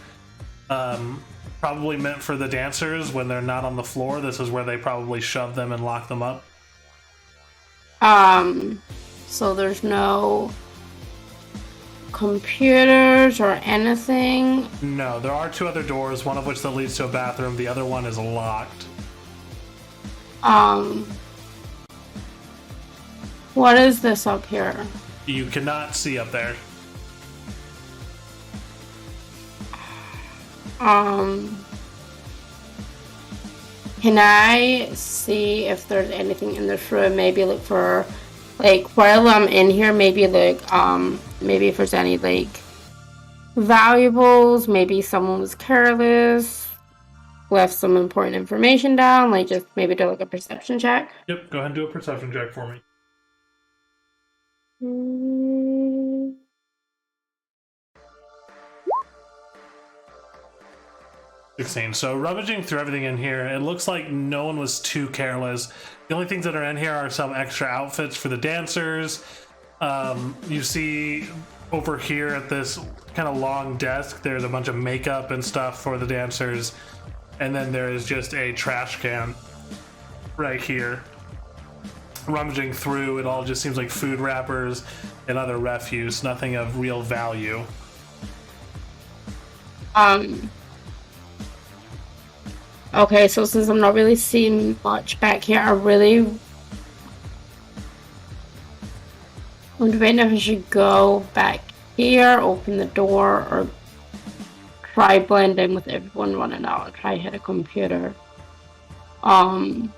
Probably meant for the dancers when they're not on the floor. This is where they probably shove them and lock them up. So there's no computers or anything? No, there are 2 other doors, one of which that leads to a bathroom, the other one is locked. What is this up here? You cannot see up there. Can I see if there's anything in this room? Maybe look for, like, while I'm in here, maybe look, maybe if there's any, like, valuables, maybe someone was careless, left some important information down, like, just maybe do, like, a perception check. Yep, go ahead and do a perception check for me. 16. So rummaging through everything in here, it looks like no one was too careless. The only things that are in here are some extra outfits for the dancers. You see over here at this kind of long desk, there's a bunch of makeup and stuff for the dancers. And then there is just a trash can right here. Rummaging through, it all just seems like food wrappers and other refuse, nothing of real value. Okay, so since I'm not really seeing much back here, I really I'm debating if I should go back here, open the door, or try blend in with everyone running out and try hit a computer. And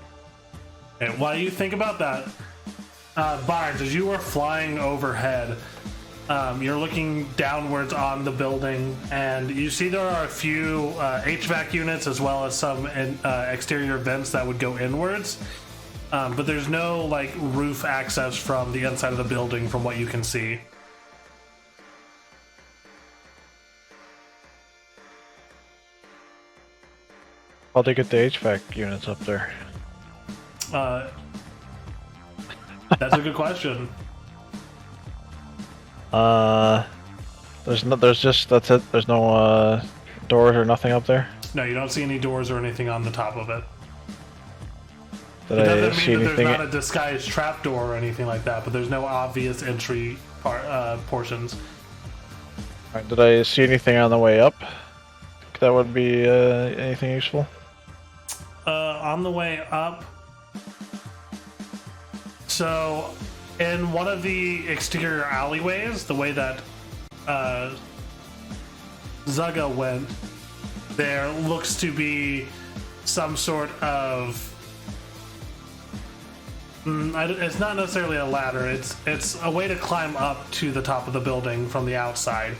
while you think about that, Barnes, as you are flying overhead, you're looking downwards on the building, and you see there are a few HVAC units as well as some exterior vents that would go inwards. But there's no like roof access from the inside of the building from what you can see. How'd they get the HVAC units up there? That's a good question. There's that's it. There's no doors or nothing up there. No, you don't see any doors or anything on the top of it. Did It I doesn't see mean that anything? there's not a disguised trapdoor or anything like that, but there's no obvious entry portions. Alright, did I see anything on the way up? That would be anything useful? On the way up, so in one of the exterior alleyways, the way that Zuga went, there looks to be some sort of it's not necessarily a ladder. It's a way to climb up to the top of the building from the outside.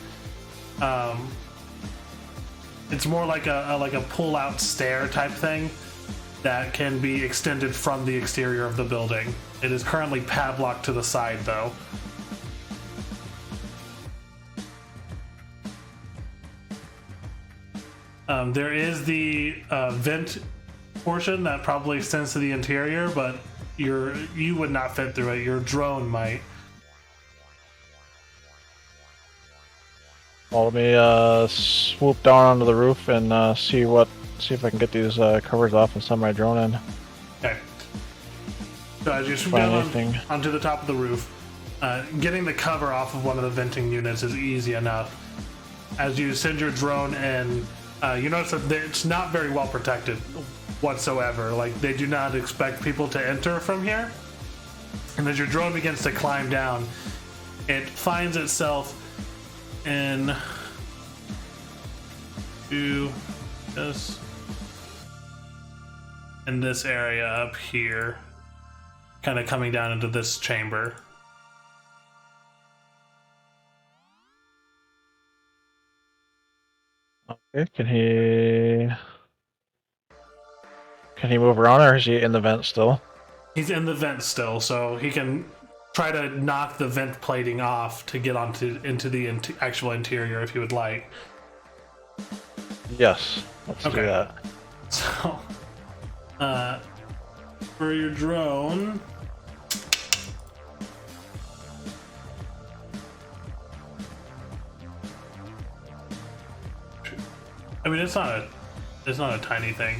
It's more like a pull-out stair type thing that can be extended from the exterior of the building. It is currently padlocked to the side, though. There is the vent portion that probably extends to the interior, but you would not fit through it. Your drone might. Well, let me swoop down onto the roof and see if I can get these covers off and send my drone in. Okay. So as you swoop down onto the top of the roof, getting the cover off of one of the venting units is easy enough. As you send your drone in, you notice that it's not very well protected whatsoever. Like, they do not expect people to enter from here. And as your drone begins to climb down, it finds itself in this area up here, kind of coming down into this chamber. Okay, can he move around, or is he in the vent still? He's in the vent still, so he can try to knock the vent plating off to get into the actual interior if you would like. Yes, let's do that. So, for your drone, I mean, it's not a tiny thing.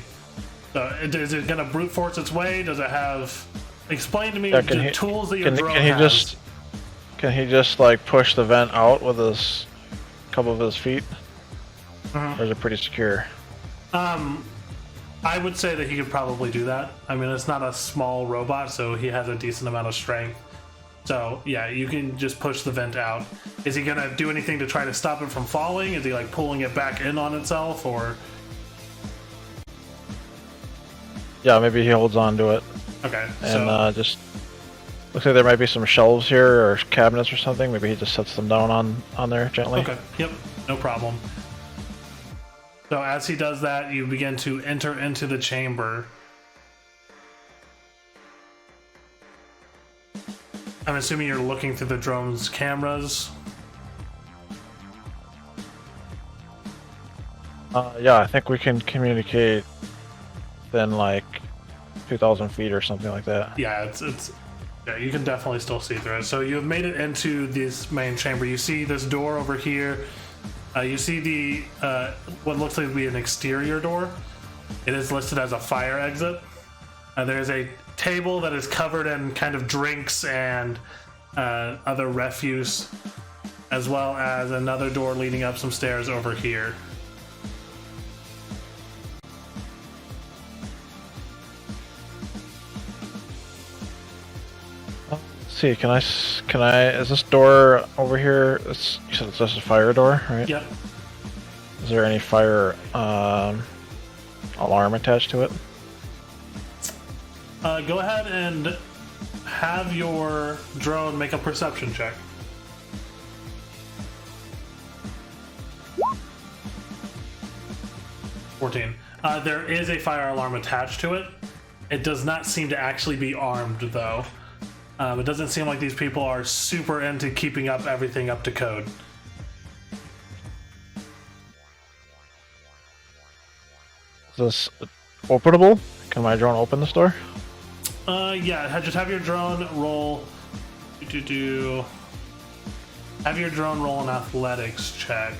So, is it gonna brute force its way? Does it have? Explain to me the tools that your drone has. Can he just like push the vent out with his couple of his feet? Or is it pretty secure? I would say that he could probably do that. I mean, it's not a small robot, so he has a decent amount of strength. So yeah, you can just push the vent out. Is he gonna do anything to try to stop it from falling? Is he like pulling it back in on itself, or? Yeah, maybe he holds on to it. Okay. And just looks like there might be some shelves here or cabinets or something. Maybe he just sets them down on there gently. Okay. Yep. No problem. So as he does that, you begin to enter into the chamber. I'm assuming you're looking through the drone's cameras. Yeah, I think we can communicate within like 2,000 feet or something like that. Yeah, it's yeah, you can definitely still see through it. So you have made it into this main chamber. You see this door over here. You see the what looks like to be an exterior door. It is listed as a fire exit. There's a table that is covered in kind of drinks and other refuse, as well as another door leading up some stairs over here. See, can I, is this door over here, you said it's just a fire door, right? Yep. Is there any fire alarm attached to it? Go ahead and have your drone make a perception check. 14. There is a fire alarm attached to it. It does not seem to actually be armed, though. It doesn't seem like these people are super into keeping up everything up to code. Is this openable? Can my drone open this door? Yeah, just have your drone roll. Have your drone roll an athletics check.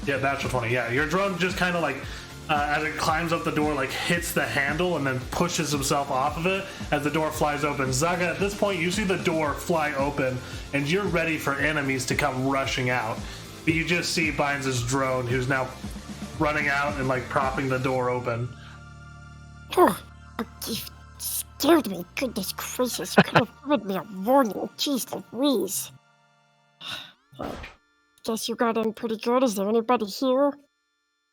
Yeah, natural 20. Yeah, your drone just kind of like, as it climbs up the door, like hits the handle and then pushes himself off of it as the door flies open. Zuga, at this point, you see the door fly open and you're ready for enemies to come rushing out. But you just see Bynes' drone, who's now running out and like propping the door open. Oh, you scared me. Goodness gracious. Could have given me a warning. Jeez Louise. Guess you got in pretty good. Is there anybody here?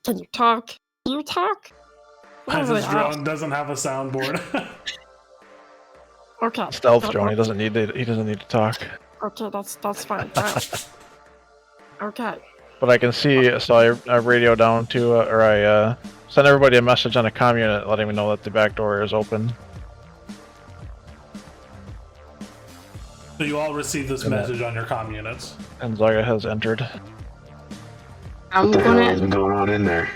Can you talk? Do you talk? Bynes' drone doesn't have a soundboard. Okay. Stealth drone. He doesn't need to talk. Okay, that's fine. Okay. But I can see, so I radio down to, or I send everybody a message on a comm unit letting me know that the back door is open. So you all receive this message on your comm units. And Zaga has entered. I'm What the hell has gonna been going on in there?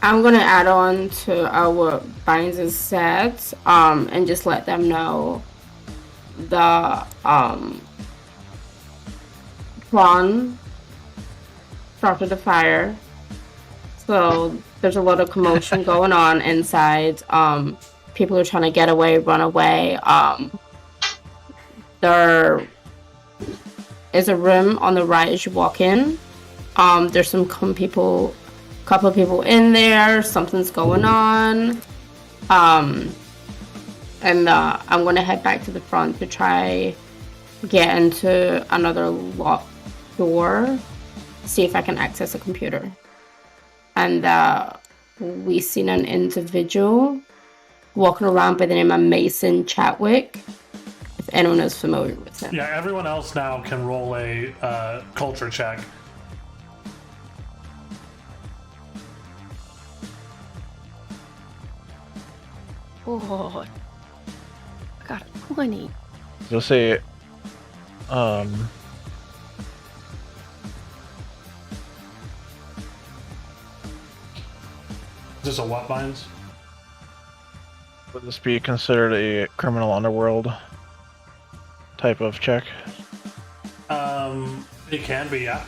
add on to what Bynes said, and just let them know the Quan started the fire. So there's a lot of commotion going on inside. People are trying to get away, run away. There is a room on the right as you walk in. There's some couple of people in there. Something's going on. And I'm gonna head back to the front to try get into another locked door, see if I can access a computer. And we seen an individual walking around by the name of Mason Chatwick. If anyone is familiar with him. Yeah, everyone else now can roll a culture check. Oh, I got a 20. You'll see, Is this a what, Bynes? would this be considered a criminal underworld type of check? It can be, yeah.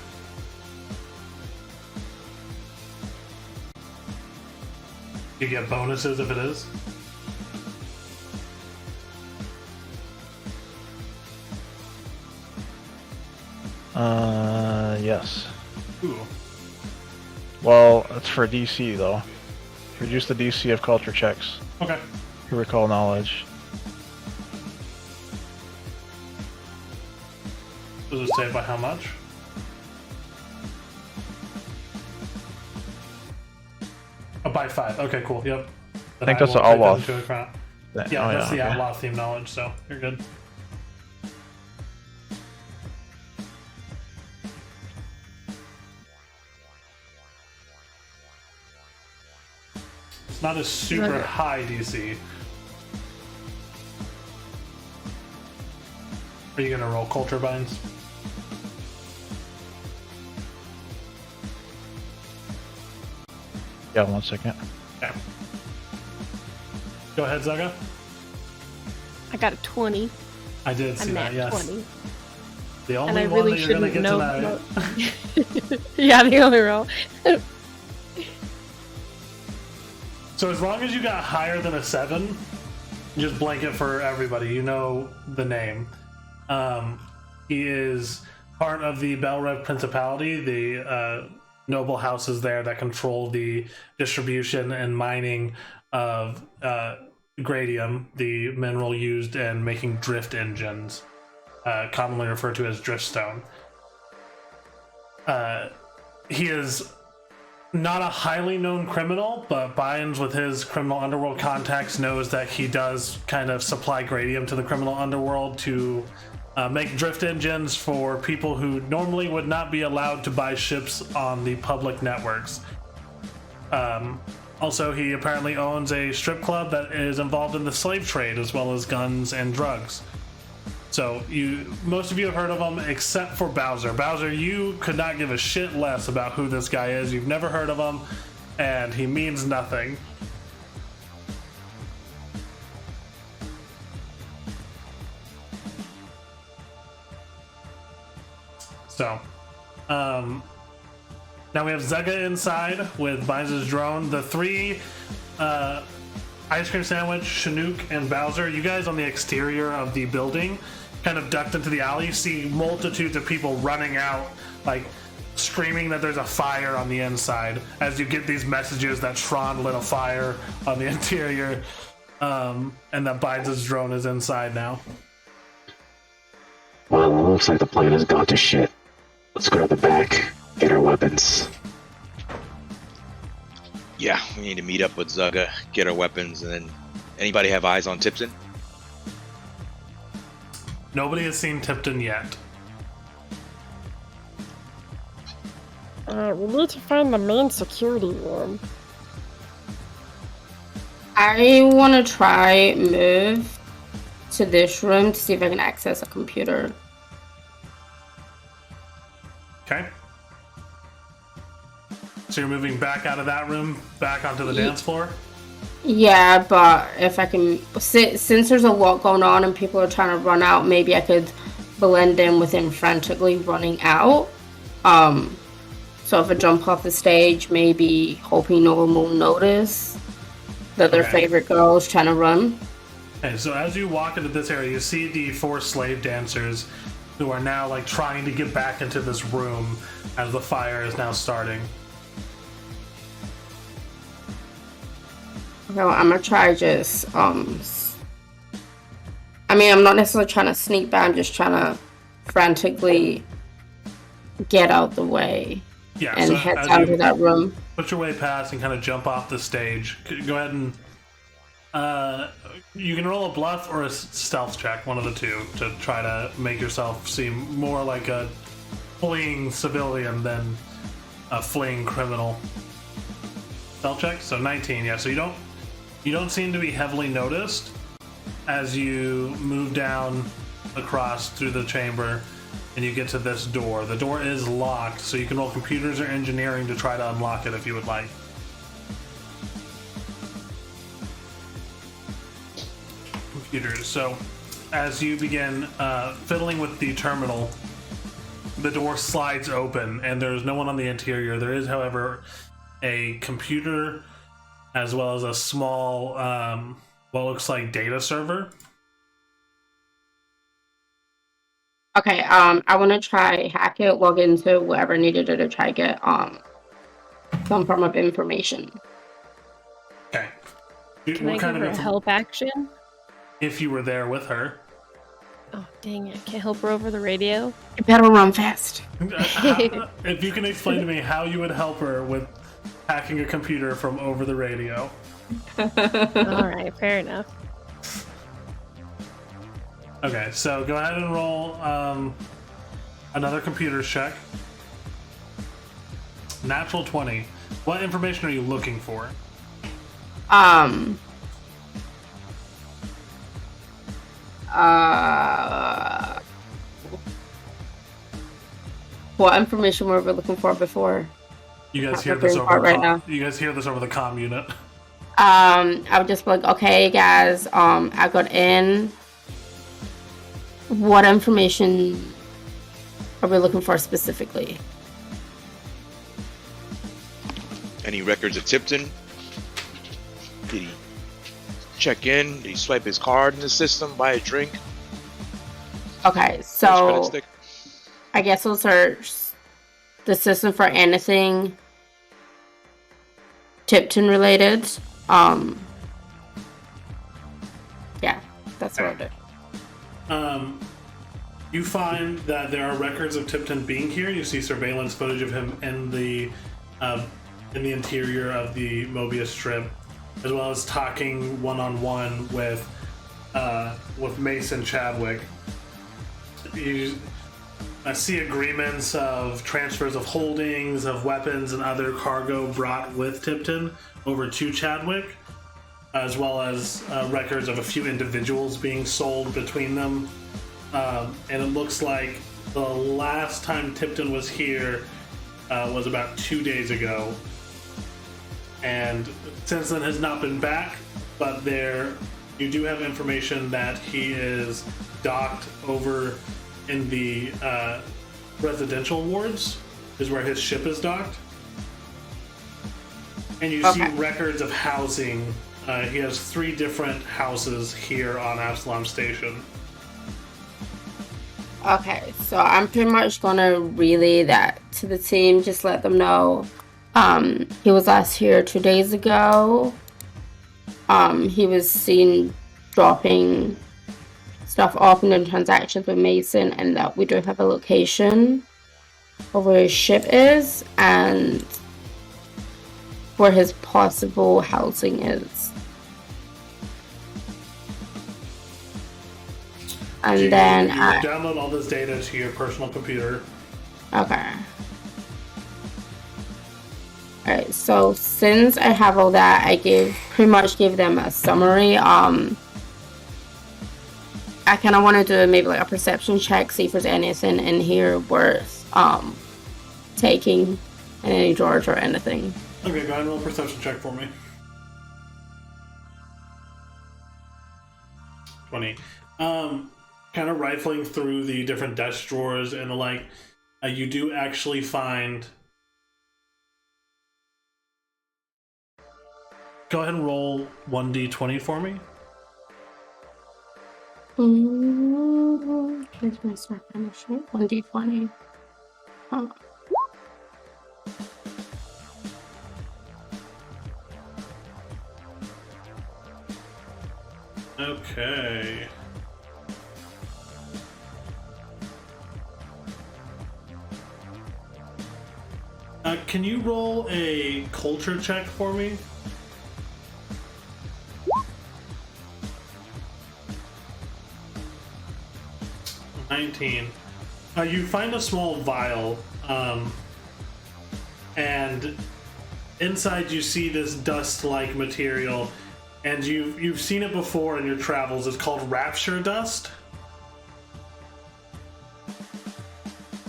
You get bonuses if it is. Yes. Ooh. Well, that's for DC though. Reduce the DC of culture checks. Okay. You recall knowledge. Does it say by how much? Oh, by 5. Okay, cool. Yep. I think that's the outlaw. Yeah, that's the outlaw theme knowledge, so you're good. It's not a super high DC. Are you gonna roll culture binds? Yeah, 1 second. Okay. Go ahead, Zuga. I got a 20. I did see that, yes. 20. The And only I one really that you're gonna shouldn't get know. tonight. Yeah, the only roll. So as long as you got higher than a 7, just blanket for everybody. You know the name. He is part of the Belrev Principality, the noble houses there that control the distribution and mining of gradium, the mineral used in making drift engines, commonly referred to as driftstone. He is not a highly known criminal, but Bynes, with his criminal underworld contacts, knows that he does kind of supply gradium to the criminal underworld to make drift engines for people who normally would not be allowed to buy ships on the public networks. Also, he apparently owns a strip club that is involved in the slave trade, as well as guns and drugs. So most of you have heard of him, except for Bowser. Bowser, you could not give a shit less about who this guy is. You've never heard of him, and he means nothing. So, now we have Zuga inside with Bynes' drone. The three, Ice Cream Sandwich, Chinook, and Bowser, you guys on the exterior of the building, kind of ducked into the alley. You see multitudes of people running out, like screaming that there's a fire on the inside, as you get these messages that Tron lit a fire on the interior, and that Bynes' drone is inside now. Well, it looks like the plane has gone to shit. Let's go to the back, get our weapons. Yeah, we need to meet up with Zuga, get our weapons, and then anybody have eyes on Tipton? Nobody has seen Tipton yet. We need to find the main security room. I want to try move to this room to see if I can access a computer. Okay. So you're moving back out of that room, back onto the dance floor? Yeah, but if I can, since there's a lot going on and people are trying to run out, maybe I could blend in with them frantically running out. So if I jump off the stage, maybe hoping no one will notice that their favorite girl is trying to run. Okay, so as you walk into this area, you see the 4 slave dancers who are now like trying to get back into this room as the fire is now starting. So I'm gonna try just I mean, I'm not necessarily trying to sneak back, I'm just trying to frantically get out the way and head out of that room. Put your way past and kind of jump off the stage. Go ahead and you can roll a bluff or a stealth check, one of the two, to try to make yourself seem more like a fleeing civilian than a fleeing criminal. Stealth check, so 19. Yeah, so you don't seem to be heavily noticed as you move down across through the chamber and you get to this door. The door is locked, so you can roll computers or engineering to try to unlock it if you would like. Computers. So as you begin fiddling with the terminal, the door slides open and there's no one on the interior. There is, however, a computer as well as a small what looks like data server. Okay, I want to try hack it, log into whatever needed to try get some form of information. Okay. Can I give her a help action? If you were there with her. Oh, dang it. Can't help her over the radio? You better run fast. If you can explain to me how you would help her with hacking a computer from over the radio. Alright, fair enough. Okay, so go ahead and roll another computer check. Natural 20. What information are you looking for? What information were we looking for before? You guys hear this over right now? You guys hear this over the comm unit? I would just be like, okay, guys, I got in. What information are we looking for specifically? Any records of Tipton? Did he check in? Did he swipe his card in the system, buy a drink? Okay, so I guess we'll search the system for anything Tipton related. Yeah, that's what I'll do. You find that there are records of Tipton being here. You see surveillance footage of him in the in the interior of the Mobius strip, as well as talking one-on-one with Mason Chadwick. You see agreements of transfers of holdings, of weapons, and other cargo brought with Tipton over to Chadwick, as well as records of a few individuals being sold between them. And it looks like the last time Tipton was here was about 2 days ago. And since then has not been back, but you do have information that he is docked over in the residential wards, is where his ship is docked. And you see records of housing. He has 3 different houses here on Absalom Station. Okay, so I'm pretty much gonna relay that to the team, just let them know. He was last here 2 days ago. He was seen dropping stuff off in the transactions with Mason, and that we do have a location of where his ship is and where his possible housing is. And then you download all this data to your personal computer. Okay. Alright, so since I have all that, I pretty much give them a summary. I kind of want to do maybe like a perception check, see if there's anything in here worth taking in any drawers or anything. Okay, go ahead and roll a perception check for me. 20. Kind of rifling through the different desk drawers and the like, you do actually find... Go ahead and roll 1d20 for me. Here's my start finish. 1d20. Oh. Okay. Can you roll a culture check for me? You find a small vial, and inside you see this dust-like material, and you've seen it before in your travels. It's called rapture dust.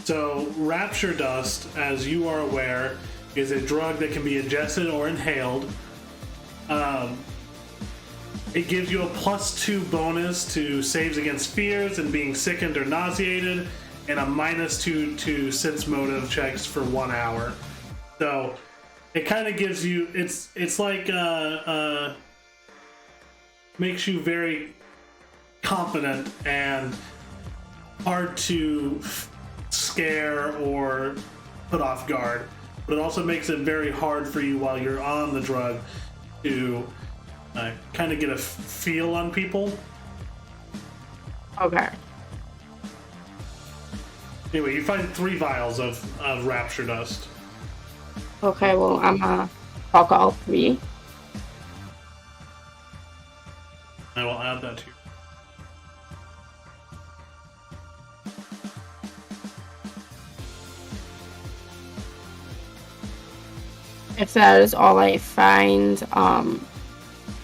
So rapture dust, as you are aware, is a drug that can be ingested or inhaled. It gives you a +2 bonus to saves against fears and being sickened or nauseated, and a -2 to sense motive checks for 1 hour. So it kind of gives you, it's like makes you very confident and hard to scare or put off guard, but it also makes it very hard for you while you're on the drug to kind of get a feel on people. Okay. Anyway, you find 3 vials of rapture dust. Okay, well, I'm gonna talk all 3. I will add that to you. If that is all I find,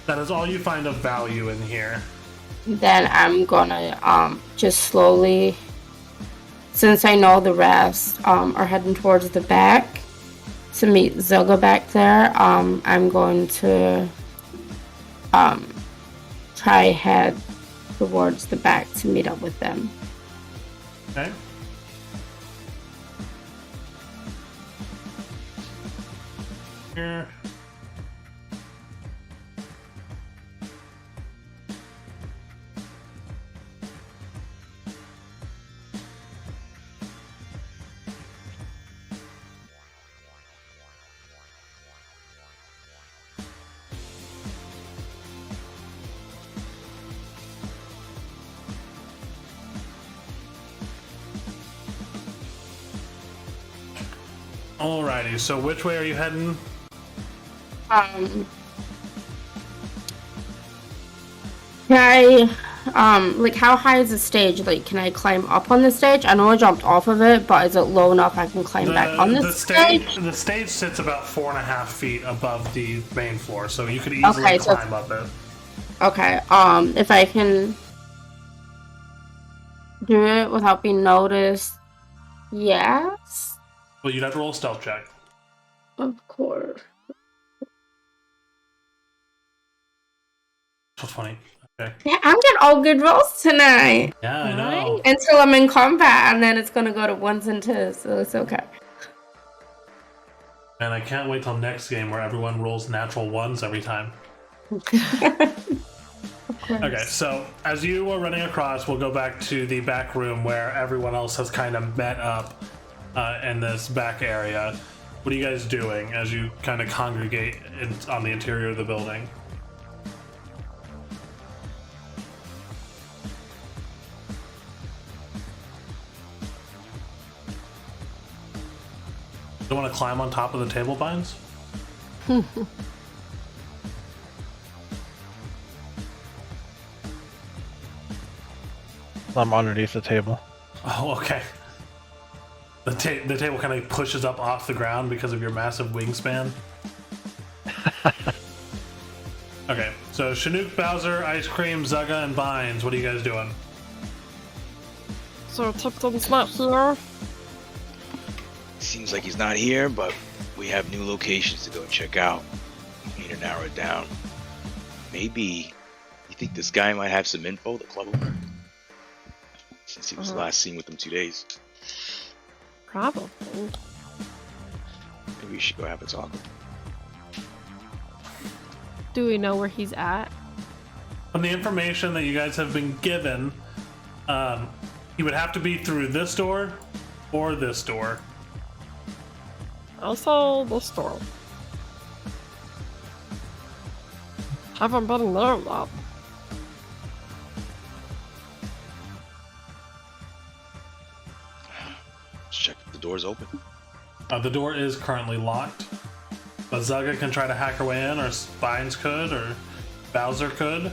that is all you find of value in here. Then I'm gonna just slowly, since I know the rest are heading towards the back to meet Zuga back there, I'm going to try head towards the back to meet up with them. Okay. Here. Alrighty, so which way are you heading? Um, can I, like, how high is the stage? Like, can I climb up on the stage? I know I jumped off of it, but is it low enough I can climb back on the stage? The stage sits about 4.5 feet above the main floor, so you could easily climb up it. Okay. If I can do it without being noticed, yes. Well, you'd have to roll a stealth check. Of course. That's funny. Okay. Yeah, I'm getting all good rolls tonight. Yeah, I know. Until I'm in combat, and then it's gonna go to ones and twos, so it's okay. And I can't wait till next game where everyone rolls natural ones every time. Okay, so as you are running across, we'll go back to the back room where everyone else has kind of met up in this back area. What are you guys doing as you kind of congregate on the interior of the building? You want to climb on top of the table vines? I'm underneath the table. Oh, okay. The table kind of pushes up off the ground because of your massive wingspan. Okay, so Chinook, Bowser, Ice Cream, Zuga, and Vines, what are you guys doing? So Tipton's not here. Seems like he's not here, but we have new locations to go check out. We need to narrow it down. Maybe you think this guy might have some info, the club owner? Since he was last seen with him 2 days. Probably. Maybe we should go have a talk with him. Do we know where he's at? From the information that you guys have been given, he would have to be through this door or this door. Also, the store. Haven't been in there yet. Let's check if the door's open. The door is currently locked, but Zuga can try to hack her way in, or Vines could, or Bowser could.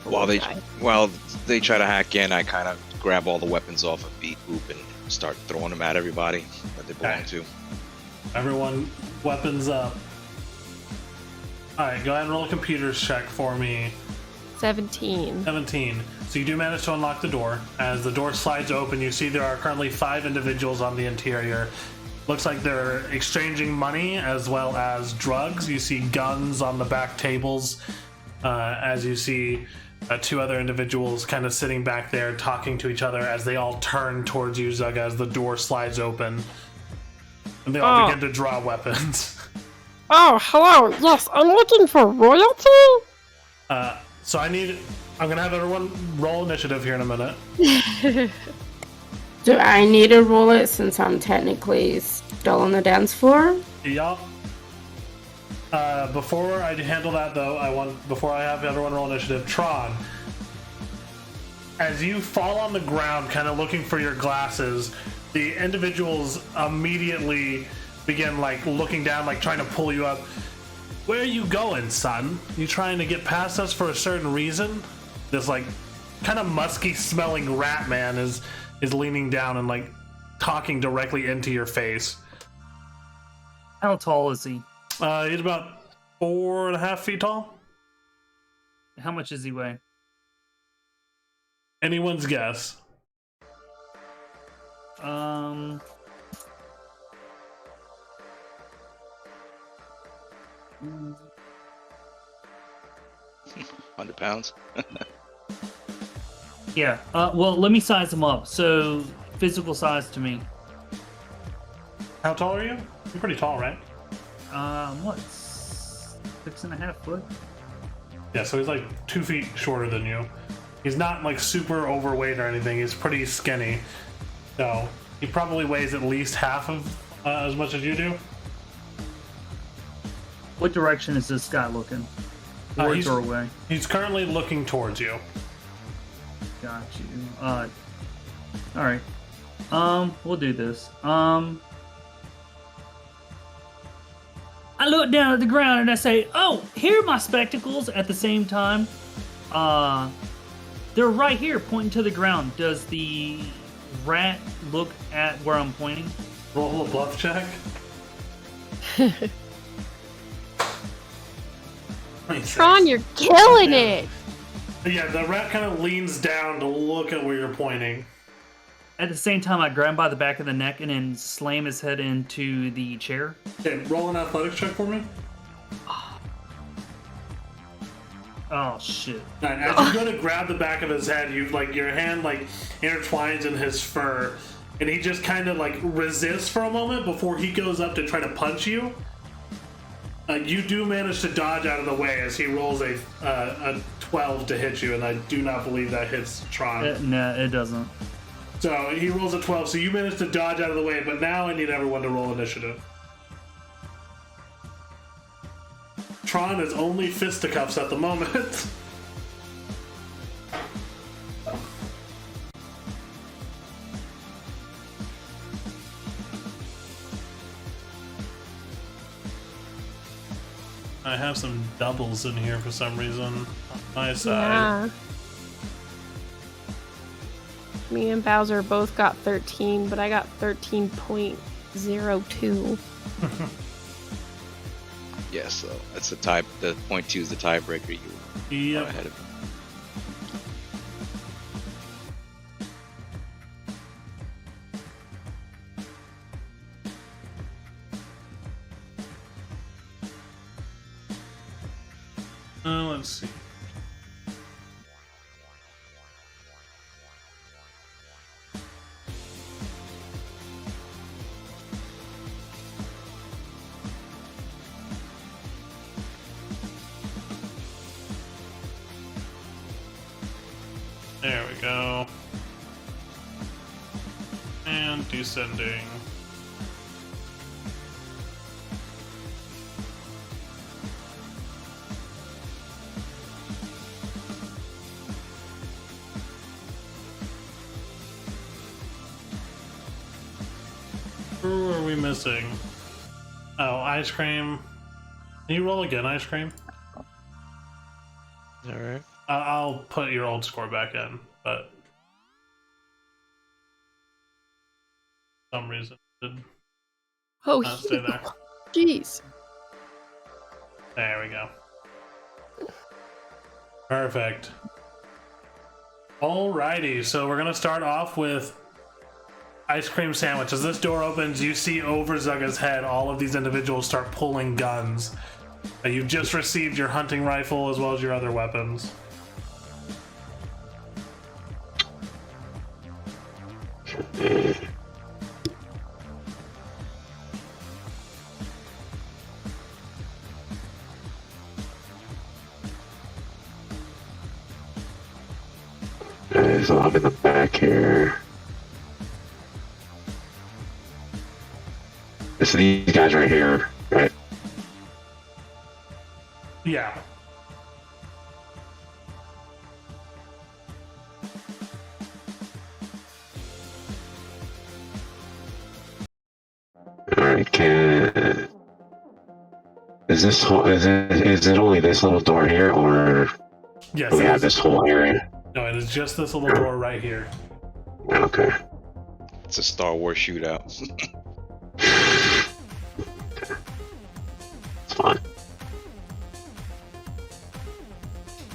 While they try to hack in, I kind of grab all the weapons off of Beat Boop and start throwing them at everybody that they belong to. Everyone, weapons up. Alright, go ahead and roll a computer's check for me. 17. 17. So you do manage to unlock the door. As the door slides open, you see there are currently 5 individuals on the interior. Looks like they're exchanging money as well as drugs. You see guns on the back tables. As you see 2 other individuals kind of sitting back there talking to each other as they all turn towards you, Zuga, as the door slides open. And they all begin to draw weapons. Oh, hello. Yes, I'm looking for royalty. So I'm gonna have everyone roll initiative here in a minute. Do I need to roll it since I'm technically still on the dance floor? Yup. Before I handle that though, before I have everyone roll initiative, Tron, as you fall on the ground kind of looking for your glasses, the individuals immediately begin like looking down, like trying to pull you up. Where are you going, son? You trying to get past us for a certain reason? This like kind of musky smelling rat man is leaning down and like talking directly into your face. How tall is he? He's about 4.5 feet tall. How much does he weigh? Anyone's guess. Mm, 100 pounds. yeah. Well, let me size him up. So, physical size to me. How tall are you? You're pretty tall, right? What? 6.5 foot? Yeah, so he's like 2 feet shorter than you. He's not like super overweight or anything. He's pretty skinny. So he probably weighs at least half of as much as you do. What direction is this guy looking? Towards or away? He's currently looking towards you. Got you. Alright. We'll do this. look down at the ground and I say, "Oh, here are my spectacles." At the same time, they're right here, pointing to the ground. Does the rat look at where I'm pointing? Roll a bluff check. 26. Tron, you're killing it. Yeah, the rat kind of leans down to look at where you're pointing. At the same time, I grab him by the back of the neck and then slam his head into the chair. Okay, roll an athletics check for me. Oh shit! Alright, as you go to grab the back of his head, you your hand intertwines in his fur, and he just kind of resists for a moment before he goes up to try to punch you. You do manage to dodge out of the way as he rolls a 12 to hit you, and I do not believe that hits Tron. No, it doesn't. So he rolls a 12, so you manage to dodge out of the way, but now I need everyone to roll initiative. Tron is only fisticuffs at the moment. I have some doubles in here for some reason on my side. Yeah. Me and Bowser both got 13, but I got 13.02. Yeah, so that's the tie. The point 2 is the tiebreaker. You are ahead of me. Let's see. There we go. And descending. Who are we missing? Oh, ice cream. Can you roll again, ice cream? Alright. I'll put your old score back in, but for some reason it did Oh, not stay there. Jeez. There we go. Perfect. Alrighty, so we're gonna start off with ice cream sandwich. As this door opens, you see over Zuga's head all of these individuals start pulling guns. You've just received your hunting rifle as well as your other weapons. So I'm in the back here. It's these guys right here, right? Yeah. Alright, is this whole, is it only this little door here, or Yes. do we have this whole area? No, it is just this little door right here. Okay. It's a Star Wars shootout. It's fine.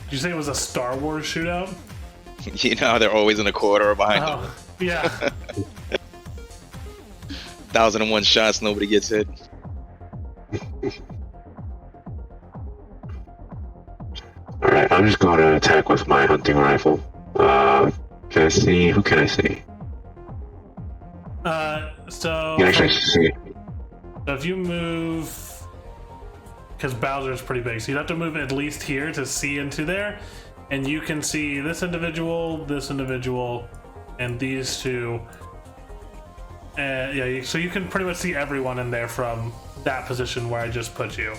Did you say it was a Star Wars shootout? You know how they're always in a corridor or behind them. Oh, yeah. 1,001 shots, nobody gets hit. Alright, I'm just going to attack with my hunting rifle. Can I see? Who can I see? So You can actually see. So if you move, because Bowser's pretty big, so you'd have to move at least here to see into there, and you can see this individual, and these two. Yeah, so you can pretty much see everyone in there from that position where I just put you.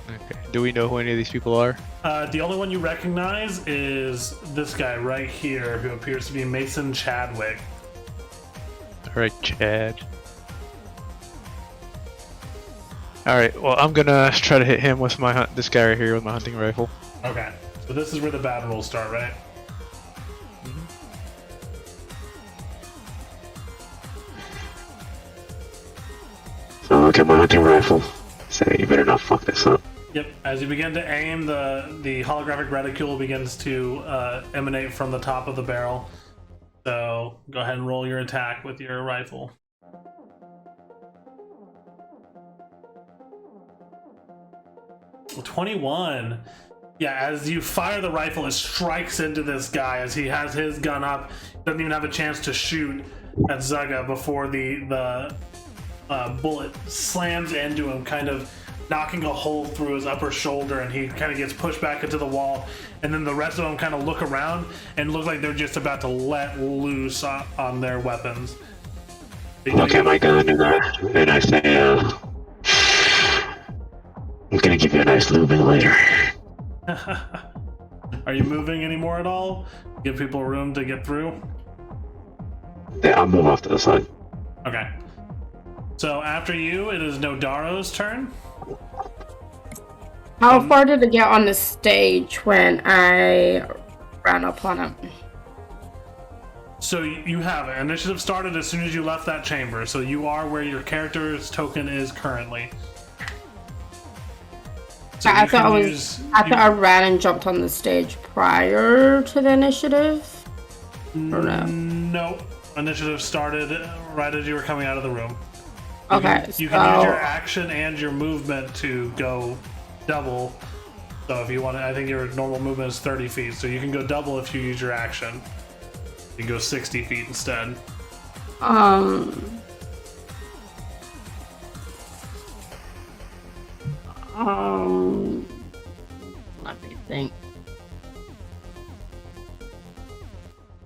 Okay. Do we know who any of these people are? The only one you recognize is this guy right here, who appears to be Mason Chadwick. Alright, Chad. All right. Well, I'm gonna try to hit him with my this guy right here with my hunting rifle. Okay. So this is where the bad rolls start, right? So look at my hunting rifle. Say, you better not fuck this up. Yep. As you begin to aim, the holographic reticule begins to emanate from the top of the barrel. So go ahead and roll your attack with your rifle. $21. Yeah, as you fire the rifle, it strikes into this guy as he has his gun up. Doesn't even have a chance to shoot at Zuga before the bullet slams into him, kind of knocking a hole through his upper shoulder, and he kind of gets pushed back into the wall. And then the rest of them kind of look around and look like they're just about to let loose on their weapons. Look at my gun and I say, I'm gonna give you a nice lubing later. Are you moving anymore at all? Give people room to get through? Yeah, I'll move off to the side. Okay. So after you, it is Nodaro's turn. How far did it get on the stage when I ran up on him? So you have it. Initiative started as soon as you left that chamber. So you are where your character's token is currently. So I thought I ran and jumped on the stage prior to the initiative. Or no? Nope. Initiative started right as you were coming out of the room. Okay. You can use your action and your movement to go double. So if you want to, I think your normal movement is 30 feet. So you can go double if you use your action. You can go 60 feet instead. Let me think.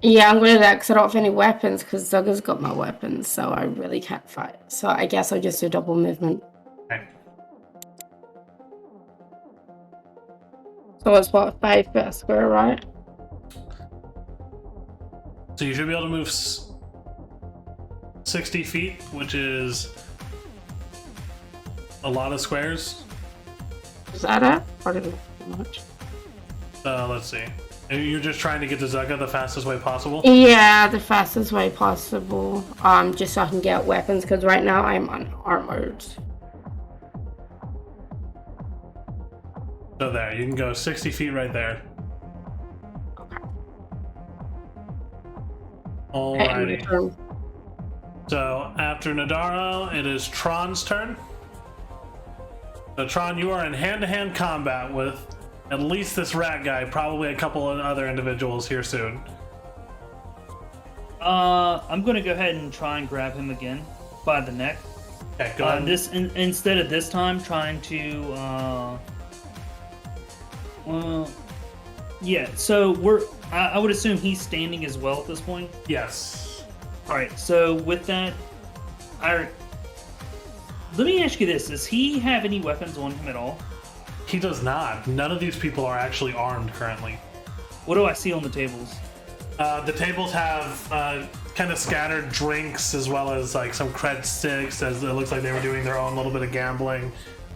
Yeah, I'm gonna do that because I don't have any weapons because Zuga's got my weapons, so I really can't fight. So I guess I'll just do double movement. Okay. So it's what, 5 feet square, right? So you should be able to move 60 feet, which is a lot of squares. Is that it? Or did it much? Let's see. And you're just trying to get to Zuga the fastest way possible? Yeah, the fastest way possible. Just so I can get weapons because right now I'm unarmored. So there, you can go 60 feet right there. Okay. Alrighty. So after Nadaro, it is Tron's turn. So Tron, you are in hand-to-hand combat with at least this rat guy, probably a couple of other individuals here soon. I'm gonna go ahead and try and grab him again by the neck. Okay, go ahead. Instead of this time trying to yeah, so I would assume he's standing as well at this point. Yes. Alright, so with that, let me ask you this, does he have any weapons on him at all? He does not. None of these people are actually armed currently. What do I see on the tables? The tables have kind of scattered drinks as well as like some cred sticks, as it looks like they were doing their own little bit of gambling.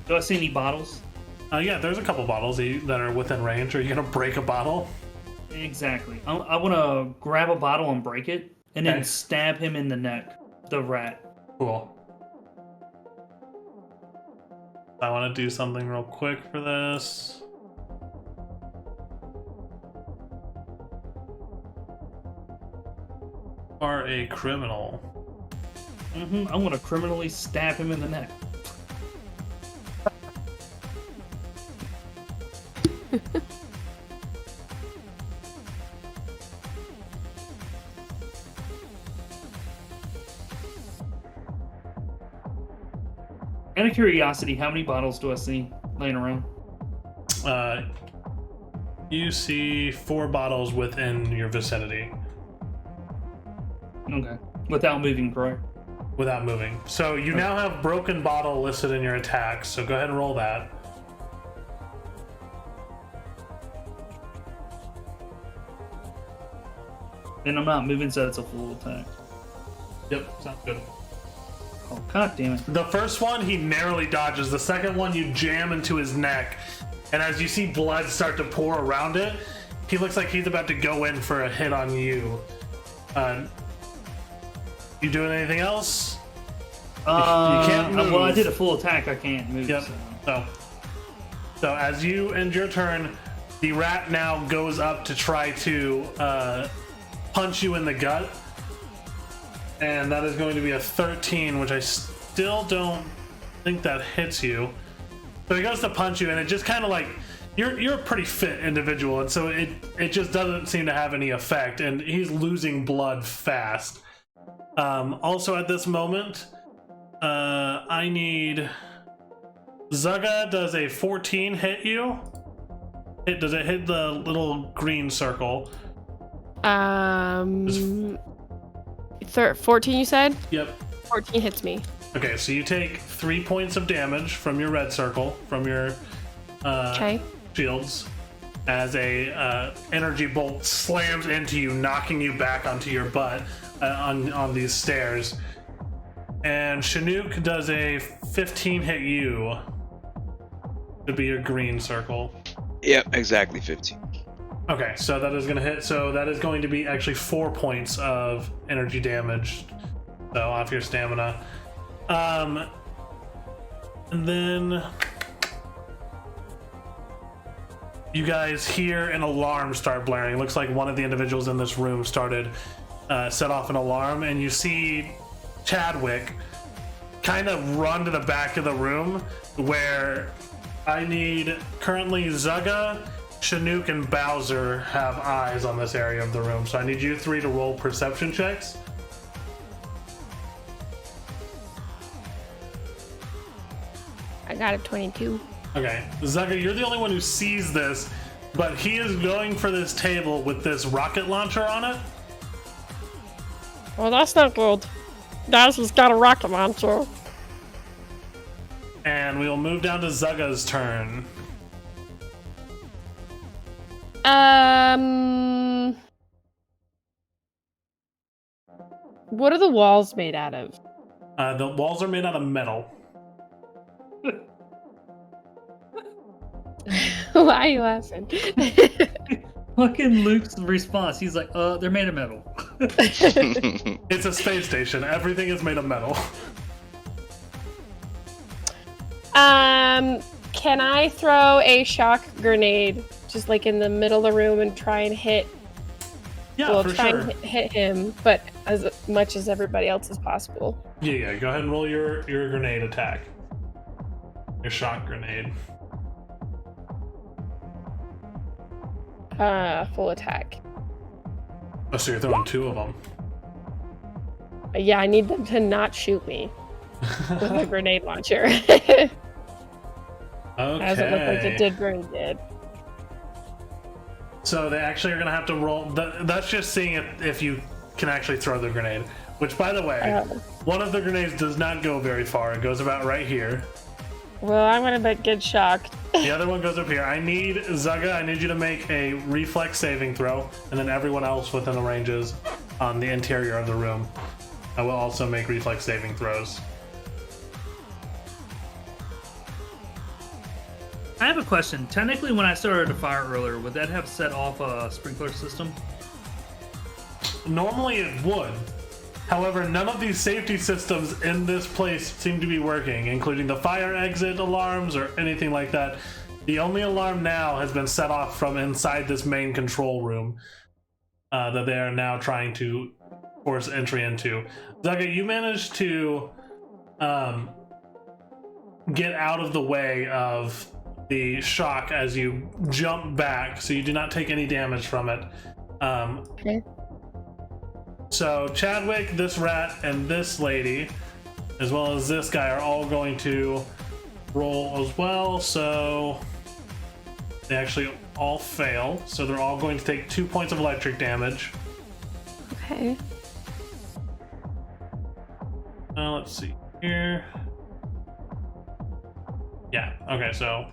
Do I see any bottles? Yeah, there's a couple bottles that are within range. Are you gonna break a bottle? Exactly. I want to grab a bottle and break it, and then stab him in the neck, the rat. Cool. I want to do something real quick for this. Are a criminal. I want to criminally stab him in the neck. Out of curiosity, how many bottles do I see laying around? You see 4 bottles within your vicinity. Okay. Without moving, correct? Without moving. So you now have broken bottle listed in your attacks, so go ahead and roll that. And I'm not moving, so it's a full attack. Yep, sounds good. Oh, god damn it. The first one, he narrowly dodges. The second one, you jam into his neck. And as you see blood start to pour around it, he looks like he's about to go in for a hit on you. You doing anything else? You can't move. Well, I did a full attack. I can't move. Yep. So as you end your turn, the rat now goes up to try to punch you in the gut. And that is going to be a 13, which I still don't think that hits you. So he goes to punch you, and it just kind of like, you're a pretty fit individual, and so it just doesn't seem to have any effect, and he's losing blood fast. Also at this moment, I need... Zuga, does a 14 hit you? Does it hit the little green circle? 14 you said? Yep. 14 hits me. Okay, so you take 3 points of damage from your red circle, from your shields, as a energy bolt slams into you, knocking you back onto your butt on these stairs. And Chinook does a 15 hit you. Could be your green circle. Yep, exactly 15. Okay, so that is going to hit. So that is going to be actually 4 points of energy damage. So off your stamina. And then you guys hear an alarm start blaring. It looks like one of the individuals in this room started set off an alarm, and you see Chadwick kind of run to the back of the room, where I need currently Zuga, Chinook, and Bowser have eyes on this area of the room. So I need you three to roll perception checks. I got a 22. Okay, Zuga, you're the only one who sees this, but he is going for this table with this rocket launcher on it. Well, that's not good. Dazzle's got a rocket launcher. And we will move down to Zuga's turn. What are the walls made out of? The walls are made out of metal. Why are you laughing? Fucking Luke's response. He's like, they're made of metal. It's a space station. Everything is made of metal. Can I throw a shock grenade just like in the middle of the room and try and hit? Yeah, well, for try sure. and hit him, but as much as everybody else as possible. Yeah. Go ahead and roll your grenade attack. Your shock grenade. Full attack. Oh, so you're throwing two of them. Yeah, I need them to not shoot me with a grenade launcher. Okay. Doesn't look like it did where it did. So they actually are going to have to roll. That's just seeing if you can actually throw the grenade. Which, by the way, one of the grenades does not go very far. It goes about right here. Well, I'm gonna get shocked. The other one goes up here. I need Zuga. I need you to make a reflex saving throw, and then everyone else within the ranges on the interior of the room, I will also make reflex saving throws. I have a question. Technically, when I started a fire earlier, would that have set off a sprinkler system? Normally it would. However, none of these safety systems in this place seem to be working, including the fire exit alarms or anything like that. The only alarm now has been set off from inside this main control room that they are now trying to force entry into. Zuga, you managed to get out of the way of the shock as you jump back, so you do not take any damage from it. Okay. So Chadwick, this rat, and this lady, as well as this guy, are all going to roll as well. So they actually all fail. So they're all going to take 2 points of electric damage. Okay. Let's see here. Yeah, okay, so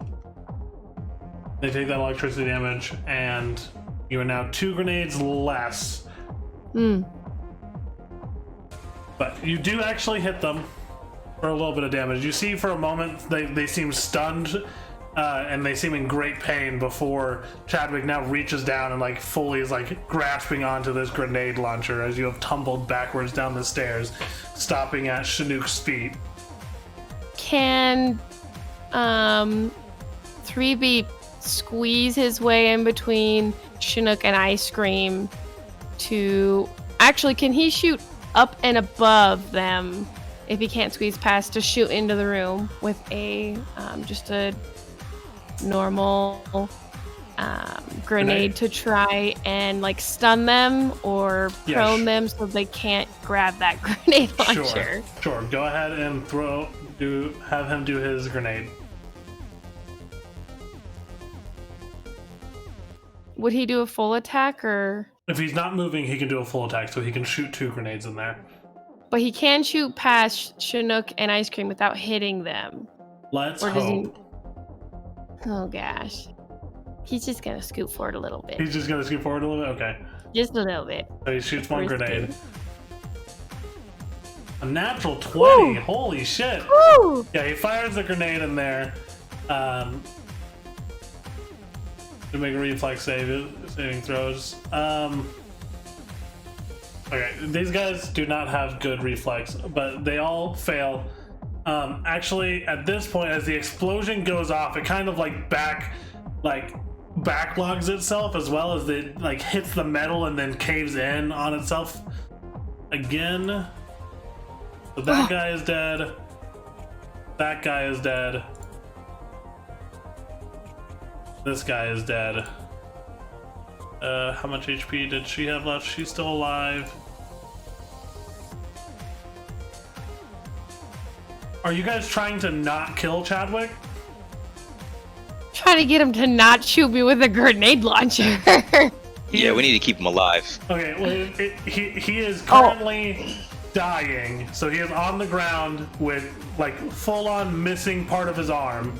they take that electricity damage, and you are now 2 grenades less. But you do actually hit them. for a little bit of damage. You see for a moment they seem stunned, and they seem in great pain before Chadwick now reaches down and like fully is like grasping onto this grenade launcher as you have tumbled backwards down the stairs, stopping at Chinook's feet. Can 3B squeeze his way in between Chinook and Ice Cream to... Actually, can he shoot up and above them if he can't squeeze past to shoot into the room with a just a normal grenade to try and like stun them or prone them so they can't grab that grenade launcher? Sure. Go ahead and have him do his grenade. Would he do a full attack or? If he's not moving, he can do a full attack, so he can shoot 2 grenades in there. But he can shoot past Chinook and Ice Cream without hitting them. Let's hope. Oh gosh. He's just gonna scoot forward a little bit. He's just gonna scoot forward a little bit? Okay. Just a little bit. So he shoots 1 grenade. A natural 20! Woo! Holy shit! Woo! Yeah, he fires the grenade in there. To make a reflex saving throws. Okay, these guys do not have good reflex, but they all fail. Actually, at this point, as the explosion goes off, it kind of like backlogs itself as well as it like hits the metal and then caves in on itself again. So that guy is dead. That guy is dead. This guy is dead. How much HP did she have left? She's still alive. Are you guys trying to not kill Chadwick? Trying to get him to not shoot me with a grenade launcher. Yeah, we need to keep him alive. Okay, well, he is currently dying, so he is on the ground with like full-on missing part of his arm.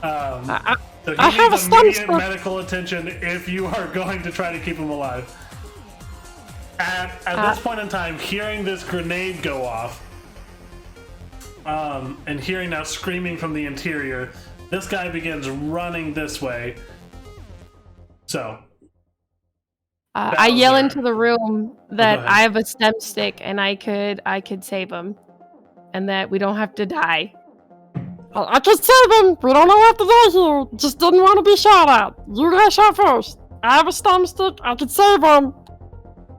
So he needs immediate medical attention if you are going to try to keep him alive. At this point in time, hearing this grenade go off, and hearing now screaming from the interior, this guy begins running this way. So, I yell into the room that I have a stem stick and I could save him, and that we don't have to die. I can save him. We don't have to die here. Just didn't want to be shot at. You guys shot first. I have a stem stick. I can save him.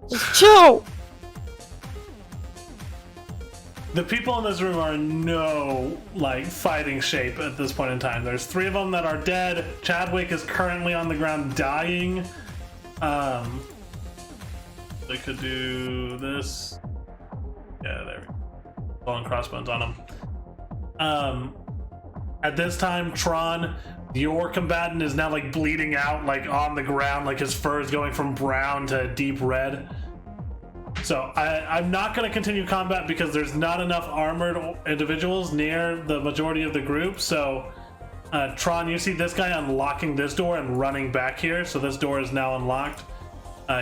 Just chill. The people in this room are in no fighting shape at this point in time. There's 3 of them that are dead. Chadwick is currently on the ground dying. They could do this. Yeah, there we go. Long crossbones on him. At this time, Tron, your combatant is now bleeding out on the ground, his fur is going from brown to deep red. So I'm not going to continue combat because there's not enough armored individuals near the majority of the group. So Tron, you see this guy unlocking this door and running back here. So this door is now unlocked.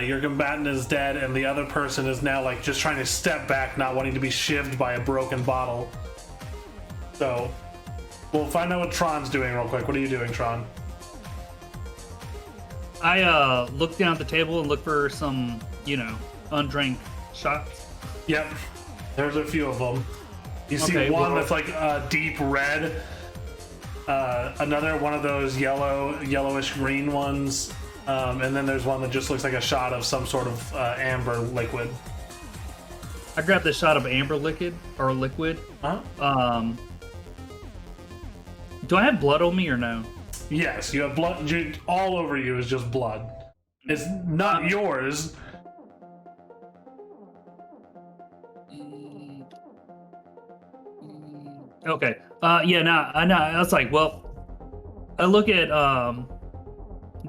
Your combatant is dead, and the other person is now just trying to step back, not wanting to be shivved by a broken bottle. So we'll find out what Tron's doing real quick. What are you doing, Tron? I look down at the table and look for some, undrank shots. Yep, there's a few of them. You see one that's deep red, another one of those yellowish green ones, and then there's one that just looks like a shot of some sort of amber liquid. I grabbed the shot of amber liquid. Huh? Do I have blood on me or no? Yes, you have blood. All over you is just blood. It's not yours. Okay. Yeah, no, I know. I was like, well, I look at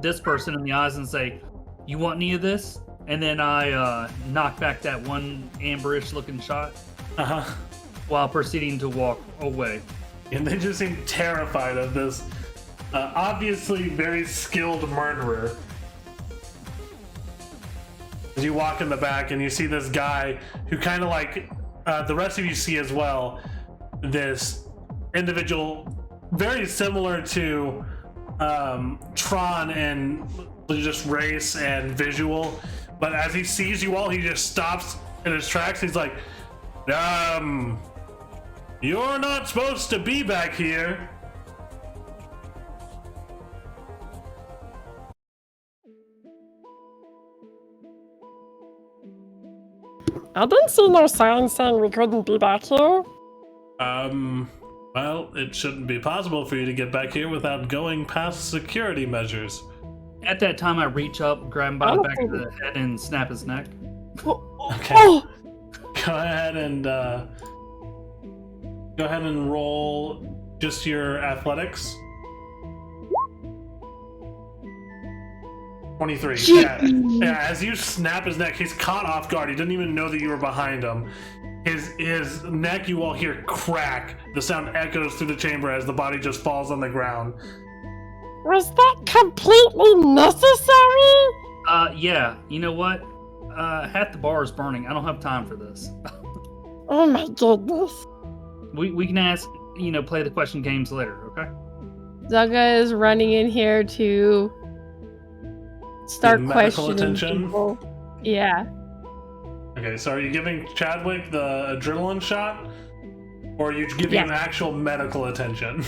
this person in the eyes and say, "You want any of this?" And then I knock back that one amberish looking shot. While proceeding to walk away. And they just seem terrified of this obviously very skilled murderer. As you walk in the back and you see this guy who kind of the rest of you see as well, this individual, very similar to Tron and just race and visual, but as he sees you all, he just stops in his tracks. He's like, you're not supposed to be back here. I didn't see no sign saying we couldn't be back here. Well, it shouldn't be possible for you to get back here without going past security measures. At that time, I reach up, grab him by the back of the head, and snap his neck. Okay. Go ahead and roll just your athletics. 23. Yeah, as you snap his neck, he's caught off guard. He didn't even know that you were behind him. His neck, you all hear crack. The sound echoes through the chamber as the body just falls on the ground. Was that completely necessary? Yeah. You know what? Half the bar is burning. I don't have time for this. Oh my goodness. We can ask, play the question games later, okay? Zuga is running in here to start medical questioning attention? people. Yeah. Okay, so are you giving Chadwick the adrenaline shot? Or are you giving him actual medical attention?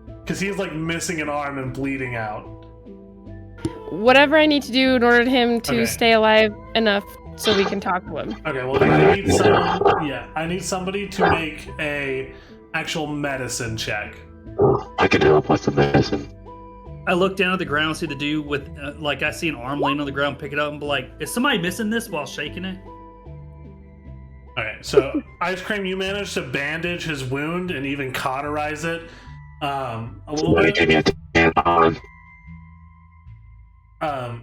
Because he's like missing an arm and bleeding out. Whatever I need to do in order for him to stay alive enough so we can talk to him. Okay, well I need someone. Yeah, I need somebody to make a actual medicine check. I can help with the medicine. I look down at the ground, see the dude with, I see an arm laying on the ground, pick it up, and be like, is somebody missing this while shaking it? Alright, so Ice Cream, you managed to bandage his wound and even cauterize it. A little Somebody bit. give me a tampon.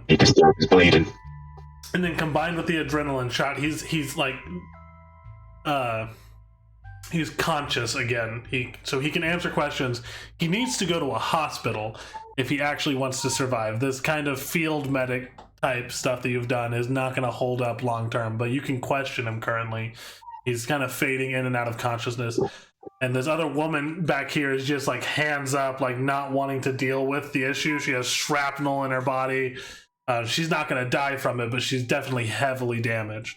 He just starts bleeding. And then combined with the adrenaline shot, he's conscious again. So he can answer questions. He needs to go to a hospital if he actually wants to survive. This kind of field medic type stuff that you've done is not going to hold up long term, but you can question him currently. He's kind of fading in and out of consciousness. And this other woman back here is just like hands up, like not wanting to deal with the issue. She has shrapnel in her body. She's not going to die from it, but she's definitely heavily damaged.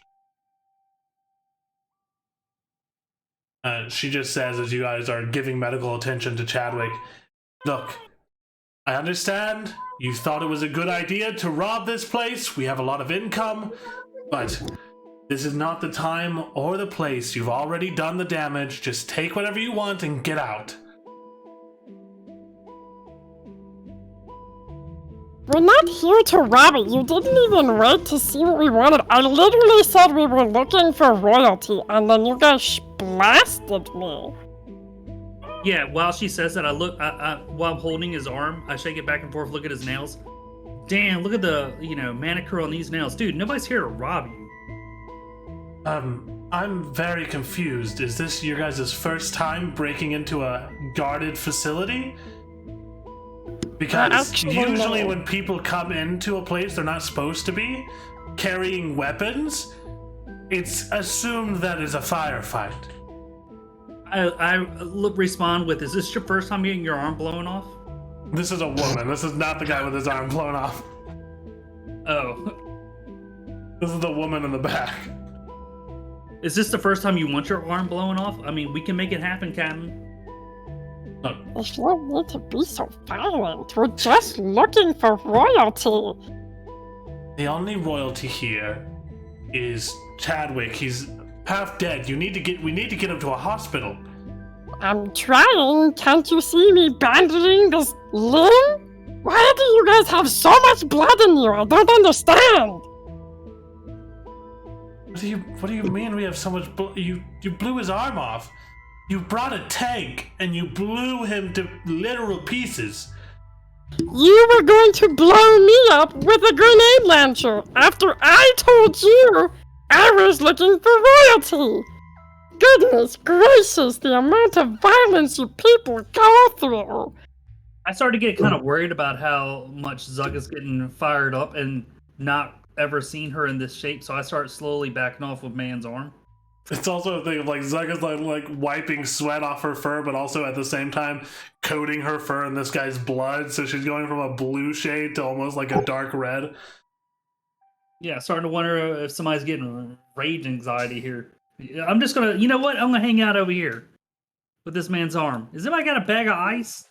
She just says, as you guys are giving medical attention to Chadwick, look, I understand you thought it was a good idea to rob this place. We have a lot of income, but this is not the time or the place. You've already done the damage. Just take whatever you want and get out. We're not here to rob it. You didn't even wait to see what we wanted. I literally said we were looking for royalty, and then you guys blasted me. Yeah, while she says that, I look, while I'm holding his arm, I shake it back and forth, look at his nails. Damn, look at the, manicure on these nails. Dude, nobody's here to rob you. I'm very confused. Is this your guys' first time breaking into a guarded facility? Because usually when people come into a place they're not supposed to be, carrying weapons, it's assumed that it's a firefight. I respond with, is this your first time getting your arm blown off? This is a woman. This is not the guy with his arm blown off. Oh. This is the woman in the back. Is this the first time you want your arm blown off? I mean, we can make it happen, Captain. If you need to be so violent, we're just looking for royalty. The only royalty here is Chadwick. He's half dead. We need to get him to a hospital. I'm trying. Can't you see me bandaging this limb? Why do you guys have so much blood in you? I don't understand. What do you mean we have so much blood? You blew his arm off. You brought a tank and you blew him to literal pieces. You were going to blow me up with a grenade launcher after I told you I was looking for royalty. Goodness gracious, the amount of violence you people go through. I started to get kind of worried about how much Zuga's getting fired up and not ever seen her in this shape, so I start slowly backing off with Man's arm. It's also a thing of like Zuga's like wiping sweat off her fur, but also at the same time coating her fur in this guy's blood. So she's going from a blue shade to almost like a dark red. Yeah, starting to wonder if somebody's getting rage anxiety here. I'm just gonna, you know what? I'm gonna hang out over here with this man's arm. Has anybody got a bag of ice?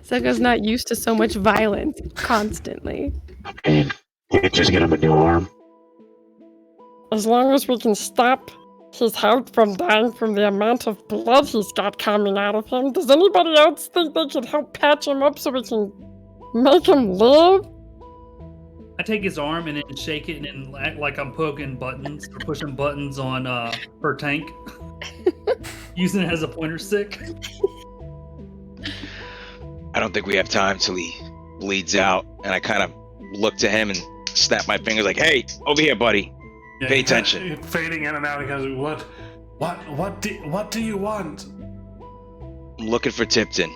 Zuga's not used to so much violence constantly. And you can just get him a new arm. As long as we can stop his heart from dying from the amount of blood he's got coming out of him. Does anybody else think they could help patch him up so we can make him live? I take his arm and then shake it and then act like I'm poking buttons or pushing buttons on her tank, using it as a pointer stick. I don't think we have time till he bleeds out. And I kind of look to him and snap my fingers like, hey, over here, buddy. Yeah, Pay attention. Fading in and out, he goes, what do you want? I'm looking for Tipton.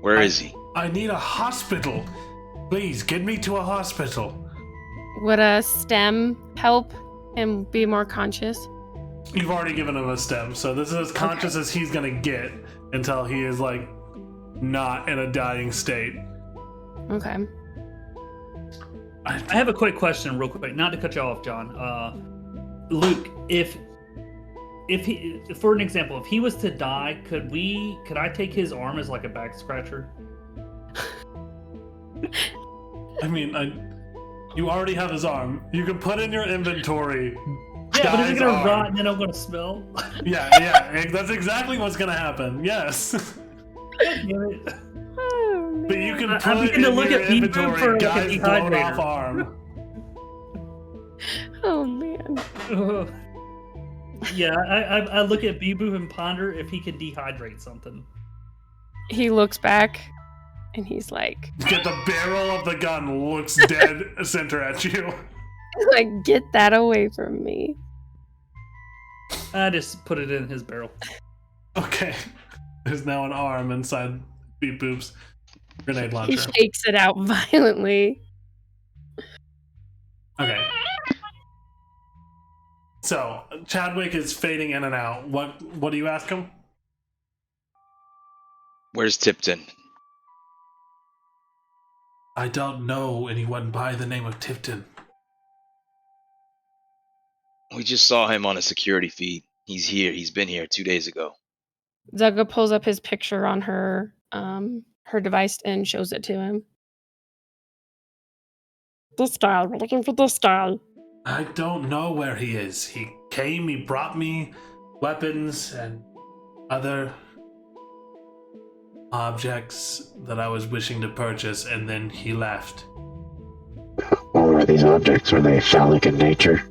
Where is he? I need a hospital. Please, get me to a hospital. Would a stem help him be more conscious? You've already given him a stem, so this is as conscious as he's gonna get until he is like not in a dying state. Okay. I have a quick question, real quick, not to cut you off, John. Luke, if he, for an example, if he was to die, could I take his arm as like a back scratcher? I mean, you already have his arm. You can put in your inventory. Yeah, but is it gonna arm. rot and then I'm gonna smell? Yeah, that's exactly what's gonna happen. Yes. Damn it. Oh, But you can I'm put beginning in to look your at people inventory, for, like, a guy's blown dehydrator. off arm. Oh man. Yeah, I look at Bibu and ponder if he can dehydrate something. He looks back and he's like, Get the barrel of the gun looks dead center at you. like, get that away from me. I just put it in his barrel. Okay. There's now an arm inside Beep Boop's grenade He launcher. shakes it out violently. Okay. So, Chadwick is fading in and out. What do you ask him? Where's Tipton? I don't know anyone by the name of Tipton. We just saw him on a security feed. He's here. He's been here 2 days ago. Zuga pulls up his picture on her device and shows it to him. This guy, we're looking for this guy. I don't know where he is. He came, he brought me weapons and other objects that I was wishing to purchase, and then he left. What were these objects? Were they phallic in nature?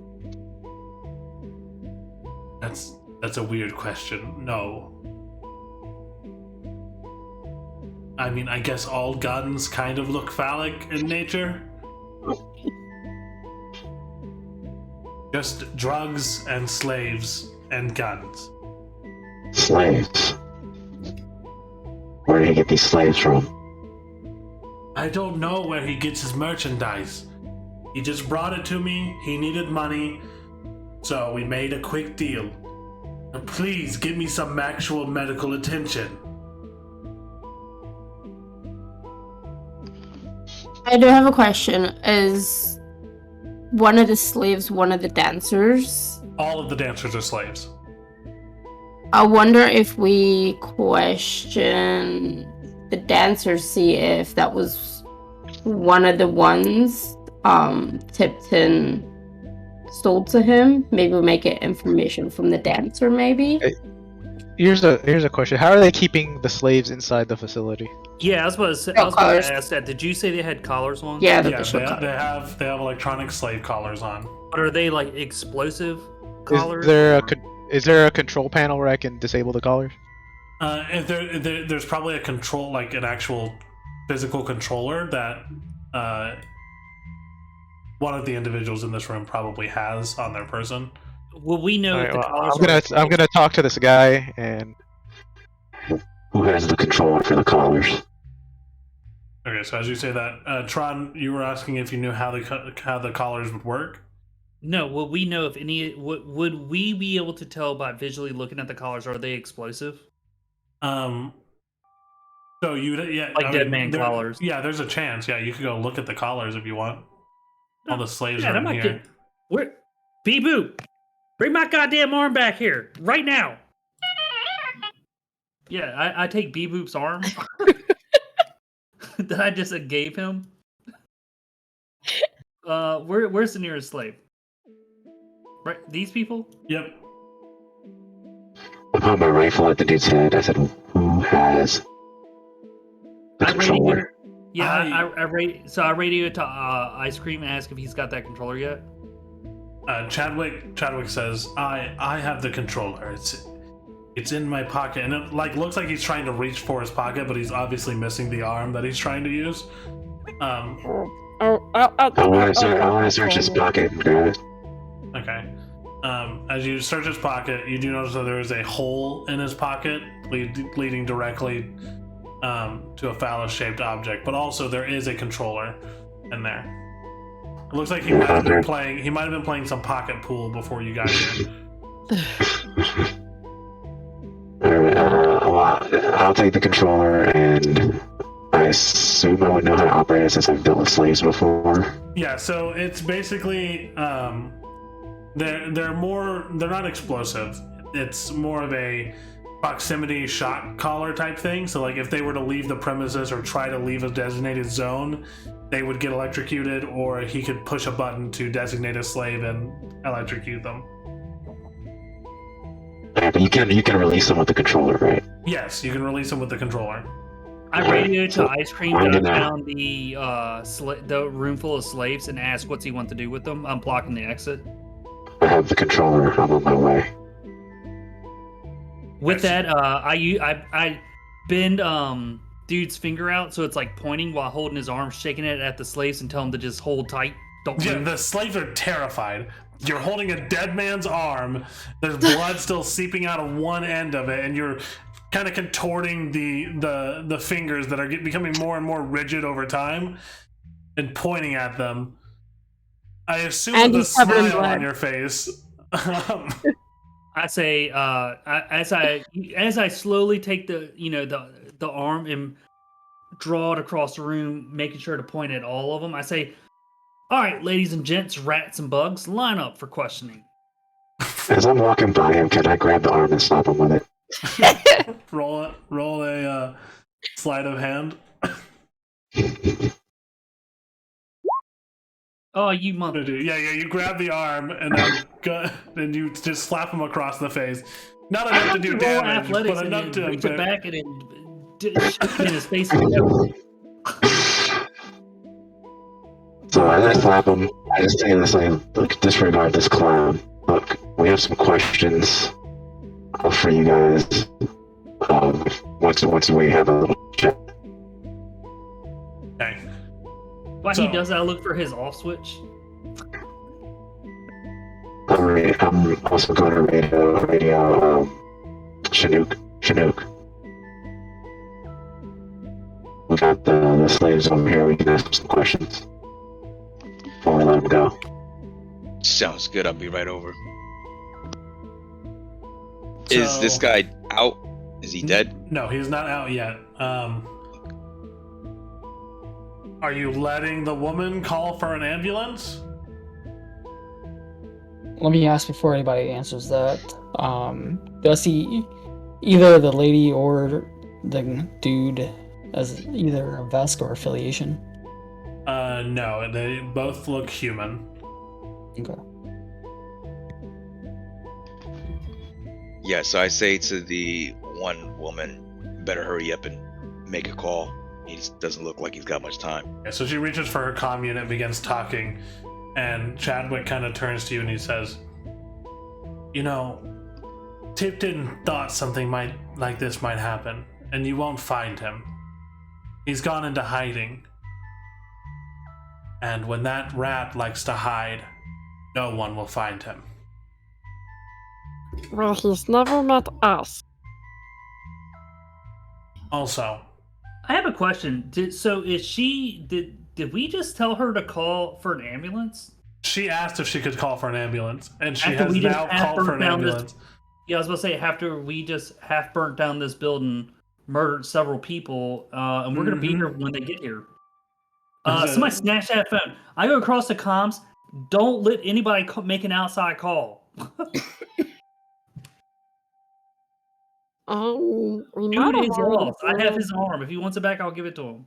That's a weird question. No. I mean, I guess all guns kind of look phallic in nature. Just drugs and slaves and guns. Slaves. Where did he get these slaves from? I don't know where he gets his merchandise. He just brought it to me. He needed money. So we made a quick deal. Now please give me some actual medical attention. I do have a question. Is one of the slaves one of the dancers? All of the dancers are slaves. I wonder if we question the dancers, see if that was one of the ones Tipton sold to him. Maybe we'll make it information from the dancer, maybe. Here's a question. How are they keeping the slaves inside the facility? Yeah, I was about to collars. ask that. Did you say they had collars on? Yeah, Yeah, they have electronic slave collars on. But are they like explosive Is collars? is there a control panel where I can disable the collars? If there's probably a control, like an actual physical controller that one of the individuals in this room probably has on their person. Will we know if the collars I'm gonna talk to this guy and Who has the controller for the collars? Okay, so as you say that, Tron, you were asking if you knew how the collars would work. No, will we know if any? Would we be able to tell by visually looking at the collars? Are they explosive? So yeah, Like I dead mean, man collars. yeah, there's a chance. Yeah, you could go look at the collars if you want. All the slaves Yeah, are that in might here. get. Where? Bee-boop! Bring my goddamn arm back here right now. Yeah, I take Bee-boop's arm that I just gave him. Where's the nearest slave? Right, these people. Yep. I put my rifle at the dude's head. I said, "Who has the controller?" I radio it to Ice Cream and ask if he's got that controller yet. Chadwick says, "I have the controller. It's in my pocket," and it looks like he's trying to reach for his pocket, but he's obviously missing the arm that he's trying to use. I want to search his pocket and grab it. Okay. As you search his pocket, you do notice that there is a hole in his pocket leading directly to a phallus-shaped object, but also there is a controller in there. It looks like he might have been playing some pocket pool before you got here. Alright, I'll take the controller, and I assume I would know how to operate it since I've dealt with slaves before. Yeah, so it's basically they're not explosive. It's more of a proximity shock collar type thing. So like if they were to leave the premises or try to leave a designated zone, they would get electrocuted, or he could push a button to designate a slave and electrocute them. Yeah, but you can release them with the controller, right? Yes, you can release them with the controller. I radioed to Ice Cream down the room full of slaves and asked what's he want to do with them. I'm blocking the exit. I have the controller. I'm on my way. With that, I bend dude's finger out so it's like pointing while holding his arm, shaking it at the slaves and tell them to just hold tight. Don't move. The slaves are terrified. You're holding a dead man's arm. There's blood still seeping out of one end of it, and you're kind of contorting the fingers that are becoming more and more rigid over time, and pointing at them. I assume with a smile on your face. I say, as I slowly take the arm and draw it across the room, making sure to point at all of them. I say, "All right, ladies and gents, rats and bugs, line up for questioning." As I'm walking by him, can I grab the arm and slap him with it? Roll a sleight of hand. Oh, you mother! Yeah. You grab the arm and then you just slap him across the face. Not enough to do damage, but enough to reach it back and shoot him in his face. So as I slap him, I just say this like, "Look, disregard this clown. Look, we have some questions for you guys. Once we have a little chat." Okay. While he does that, I look for his off switch. I'm also going to radio Chinook. We got the slaves over here. We can ask them some questions before we let them go. Sounds good. I'll be right over. Is this guy out? Is he dead? No, he's not out yet. Are you letting the woman call for an ambulance? Let me ask before anybody answers that. Does he, either the lady or the dude, as either a Vesk or affiliation? No, they both look human. Okay. Yeah, so I say to the one woman, better hurry up and make a call. He just doesn't look like he's got much time. Yeah, so she reaches for her comm unit and begins talking, and Chadwick kind of turns to you and he says, "You know, Tipton thought something like this might happen, and you won't find him. He's gone into hiding. And when that rat likes to hide, no one will find him." Well, he's never met us. Also, I have a question. Did we just tell her to call for an ambulance? She asked if she could call for an ambulance, and she After has we just now half called for burnt an down this- ambulance. Yeah, I was about to say after we just half burnt down this building, murdered several people, and we're gonna be here when they get here. Somebody snatch that phone. I go across the comms. Don't let anybody make an outside call. We Dude might have is already lost. I have done- his arm. If he wants it back, I'll give it to him.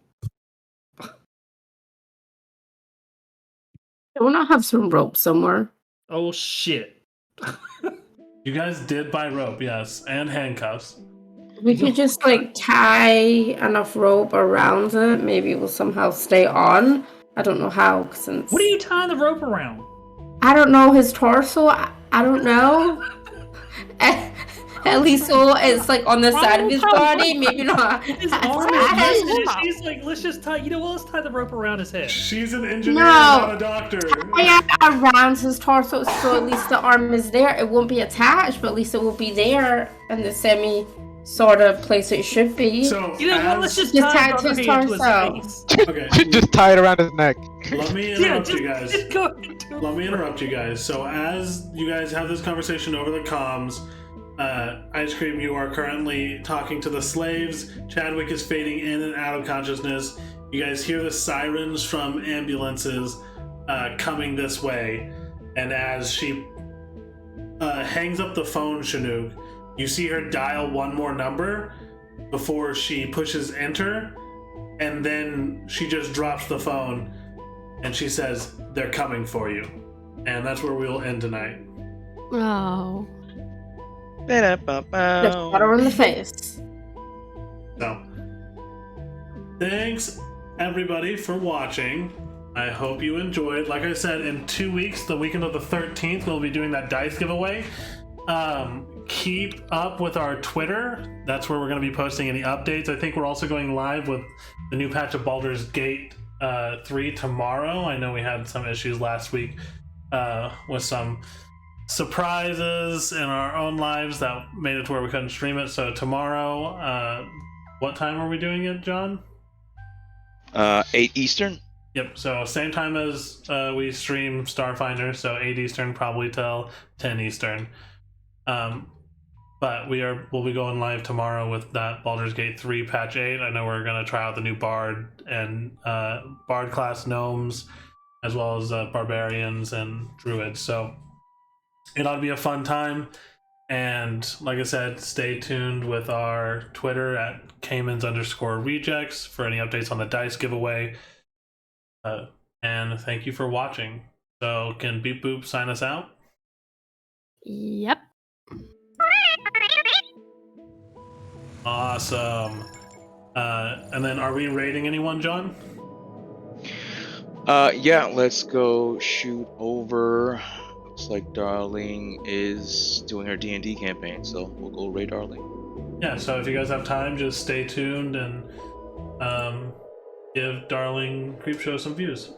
Don't I have some rope somewhere? Oh shit! You guys did buy rope, yes, and handcuffs. We could just like tie enough rope around it. Maybe it will somehow stay on. I don't know how, since What are you tying the rope around? I don't know his torso. I don't know. At least so it's like on the side of his body. Maybe not. His arm is missing. She's like, let's just tie. You know what? Let's tie the rope around his head. She's an engineer, No. not a doctor. Around his torso, so at least the arm is there. It won't be attached, but at least it will be there in the semi sort of place it should be. So, You know what? Let's just Just tie tie his his hand to his torso. face. Okay, Just tie it around his neck. let me Yeah, interrupt just, you guys. just go ahead and do it. Let me interrupt you guys. So, as you guys have this conversation over the comms, Ice Cream, you are currently talking to the slaves. Chadwick is fading in and out of consciousness. You guys hear the sirens from ambulances coming this way. And as she hangs up the phone, Chinook, you see her dial one more number before she pushes enter. And then she just drops the phone and she says, "They're coming for you." And that's where we'll end tonight. Oh. Just got her in the face. So, thanks everybody for watching. I hope you enjoyed. Like I said, in 2 weeks, the weekend of the 13th, we'll be doing that dice giveaway. Keep up with our Twitter. That's where we're going to be posting any updates. I think we're also going live with the new patch of Baldur's Gate 3 tomorrow. I know we had some issues last week with some surprises in our own lives that made it to where we couldn't stream it. So tomorrow, what time are we doing it, John? 8 Eastern. Yep, so same time as we stream Starfinder, so 8 Eastern probably till 10 Eastern. But we'll be going live tomorrow with that Baldur's Gate 3 patch 8. I know we're going to try out the new Bard and Bard class gnomes, as well as barbarians and druids. So it ought to be a fun time. And like I said, stay tuned with our Twitter at Caymans_rejects for any updates on the dice giveaway. And thank you for watching. So can Beep Boop sign us out? Yep. Awesome. And then are we rating anyone, John? Yeah, let's go shoot over. Looks like Darling is doing her D&D campaign, so we'll go raid Darling. Yeah, so if you guys have time, just stay tuned and give Darling Creepshow some views.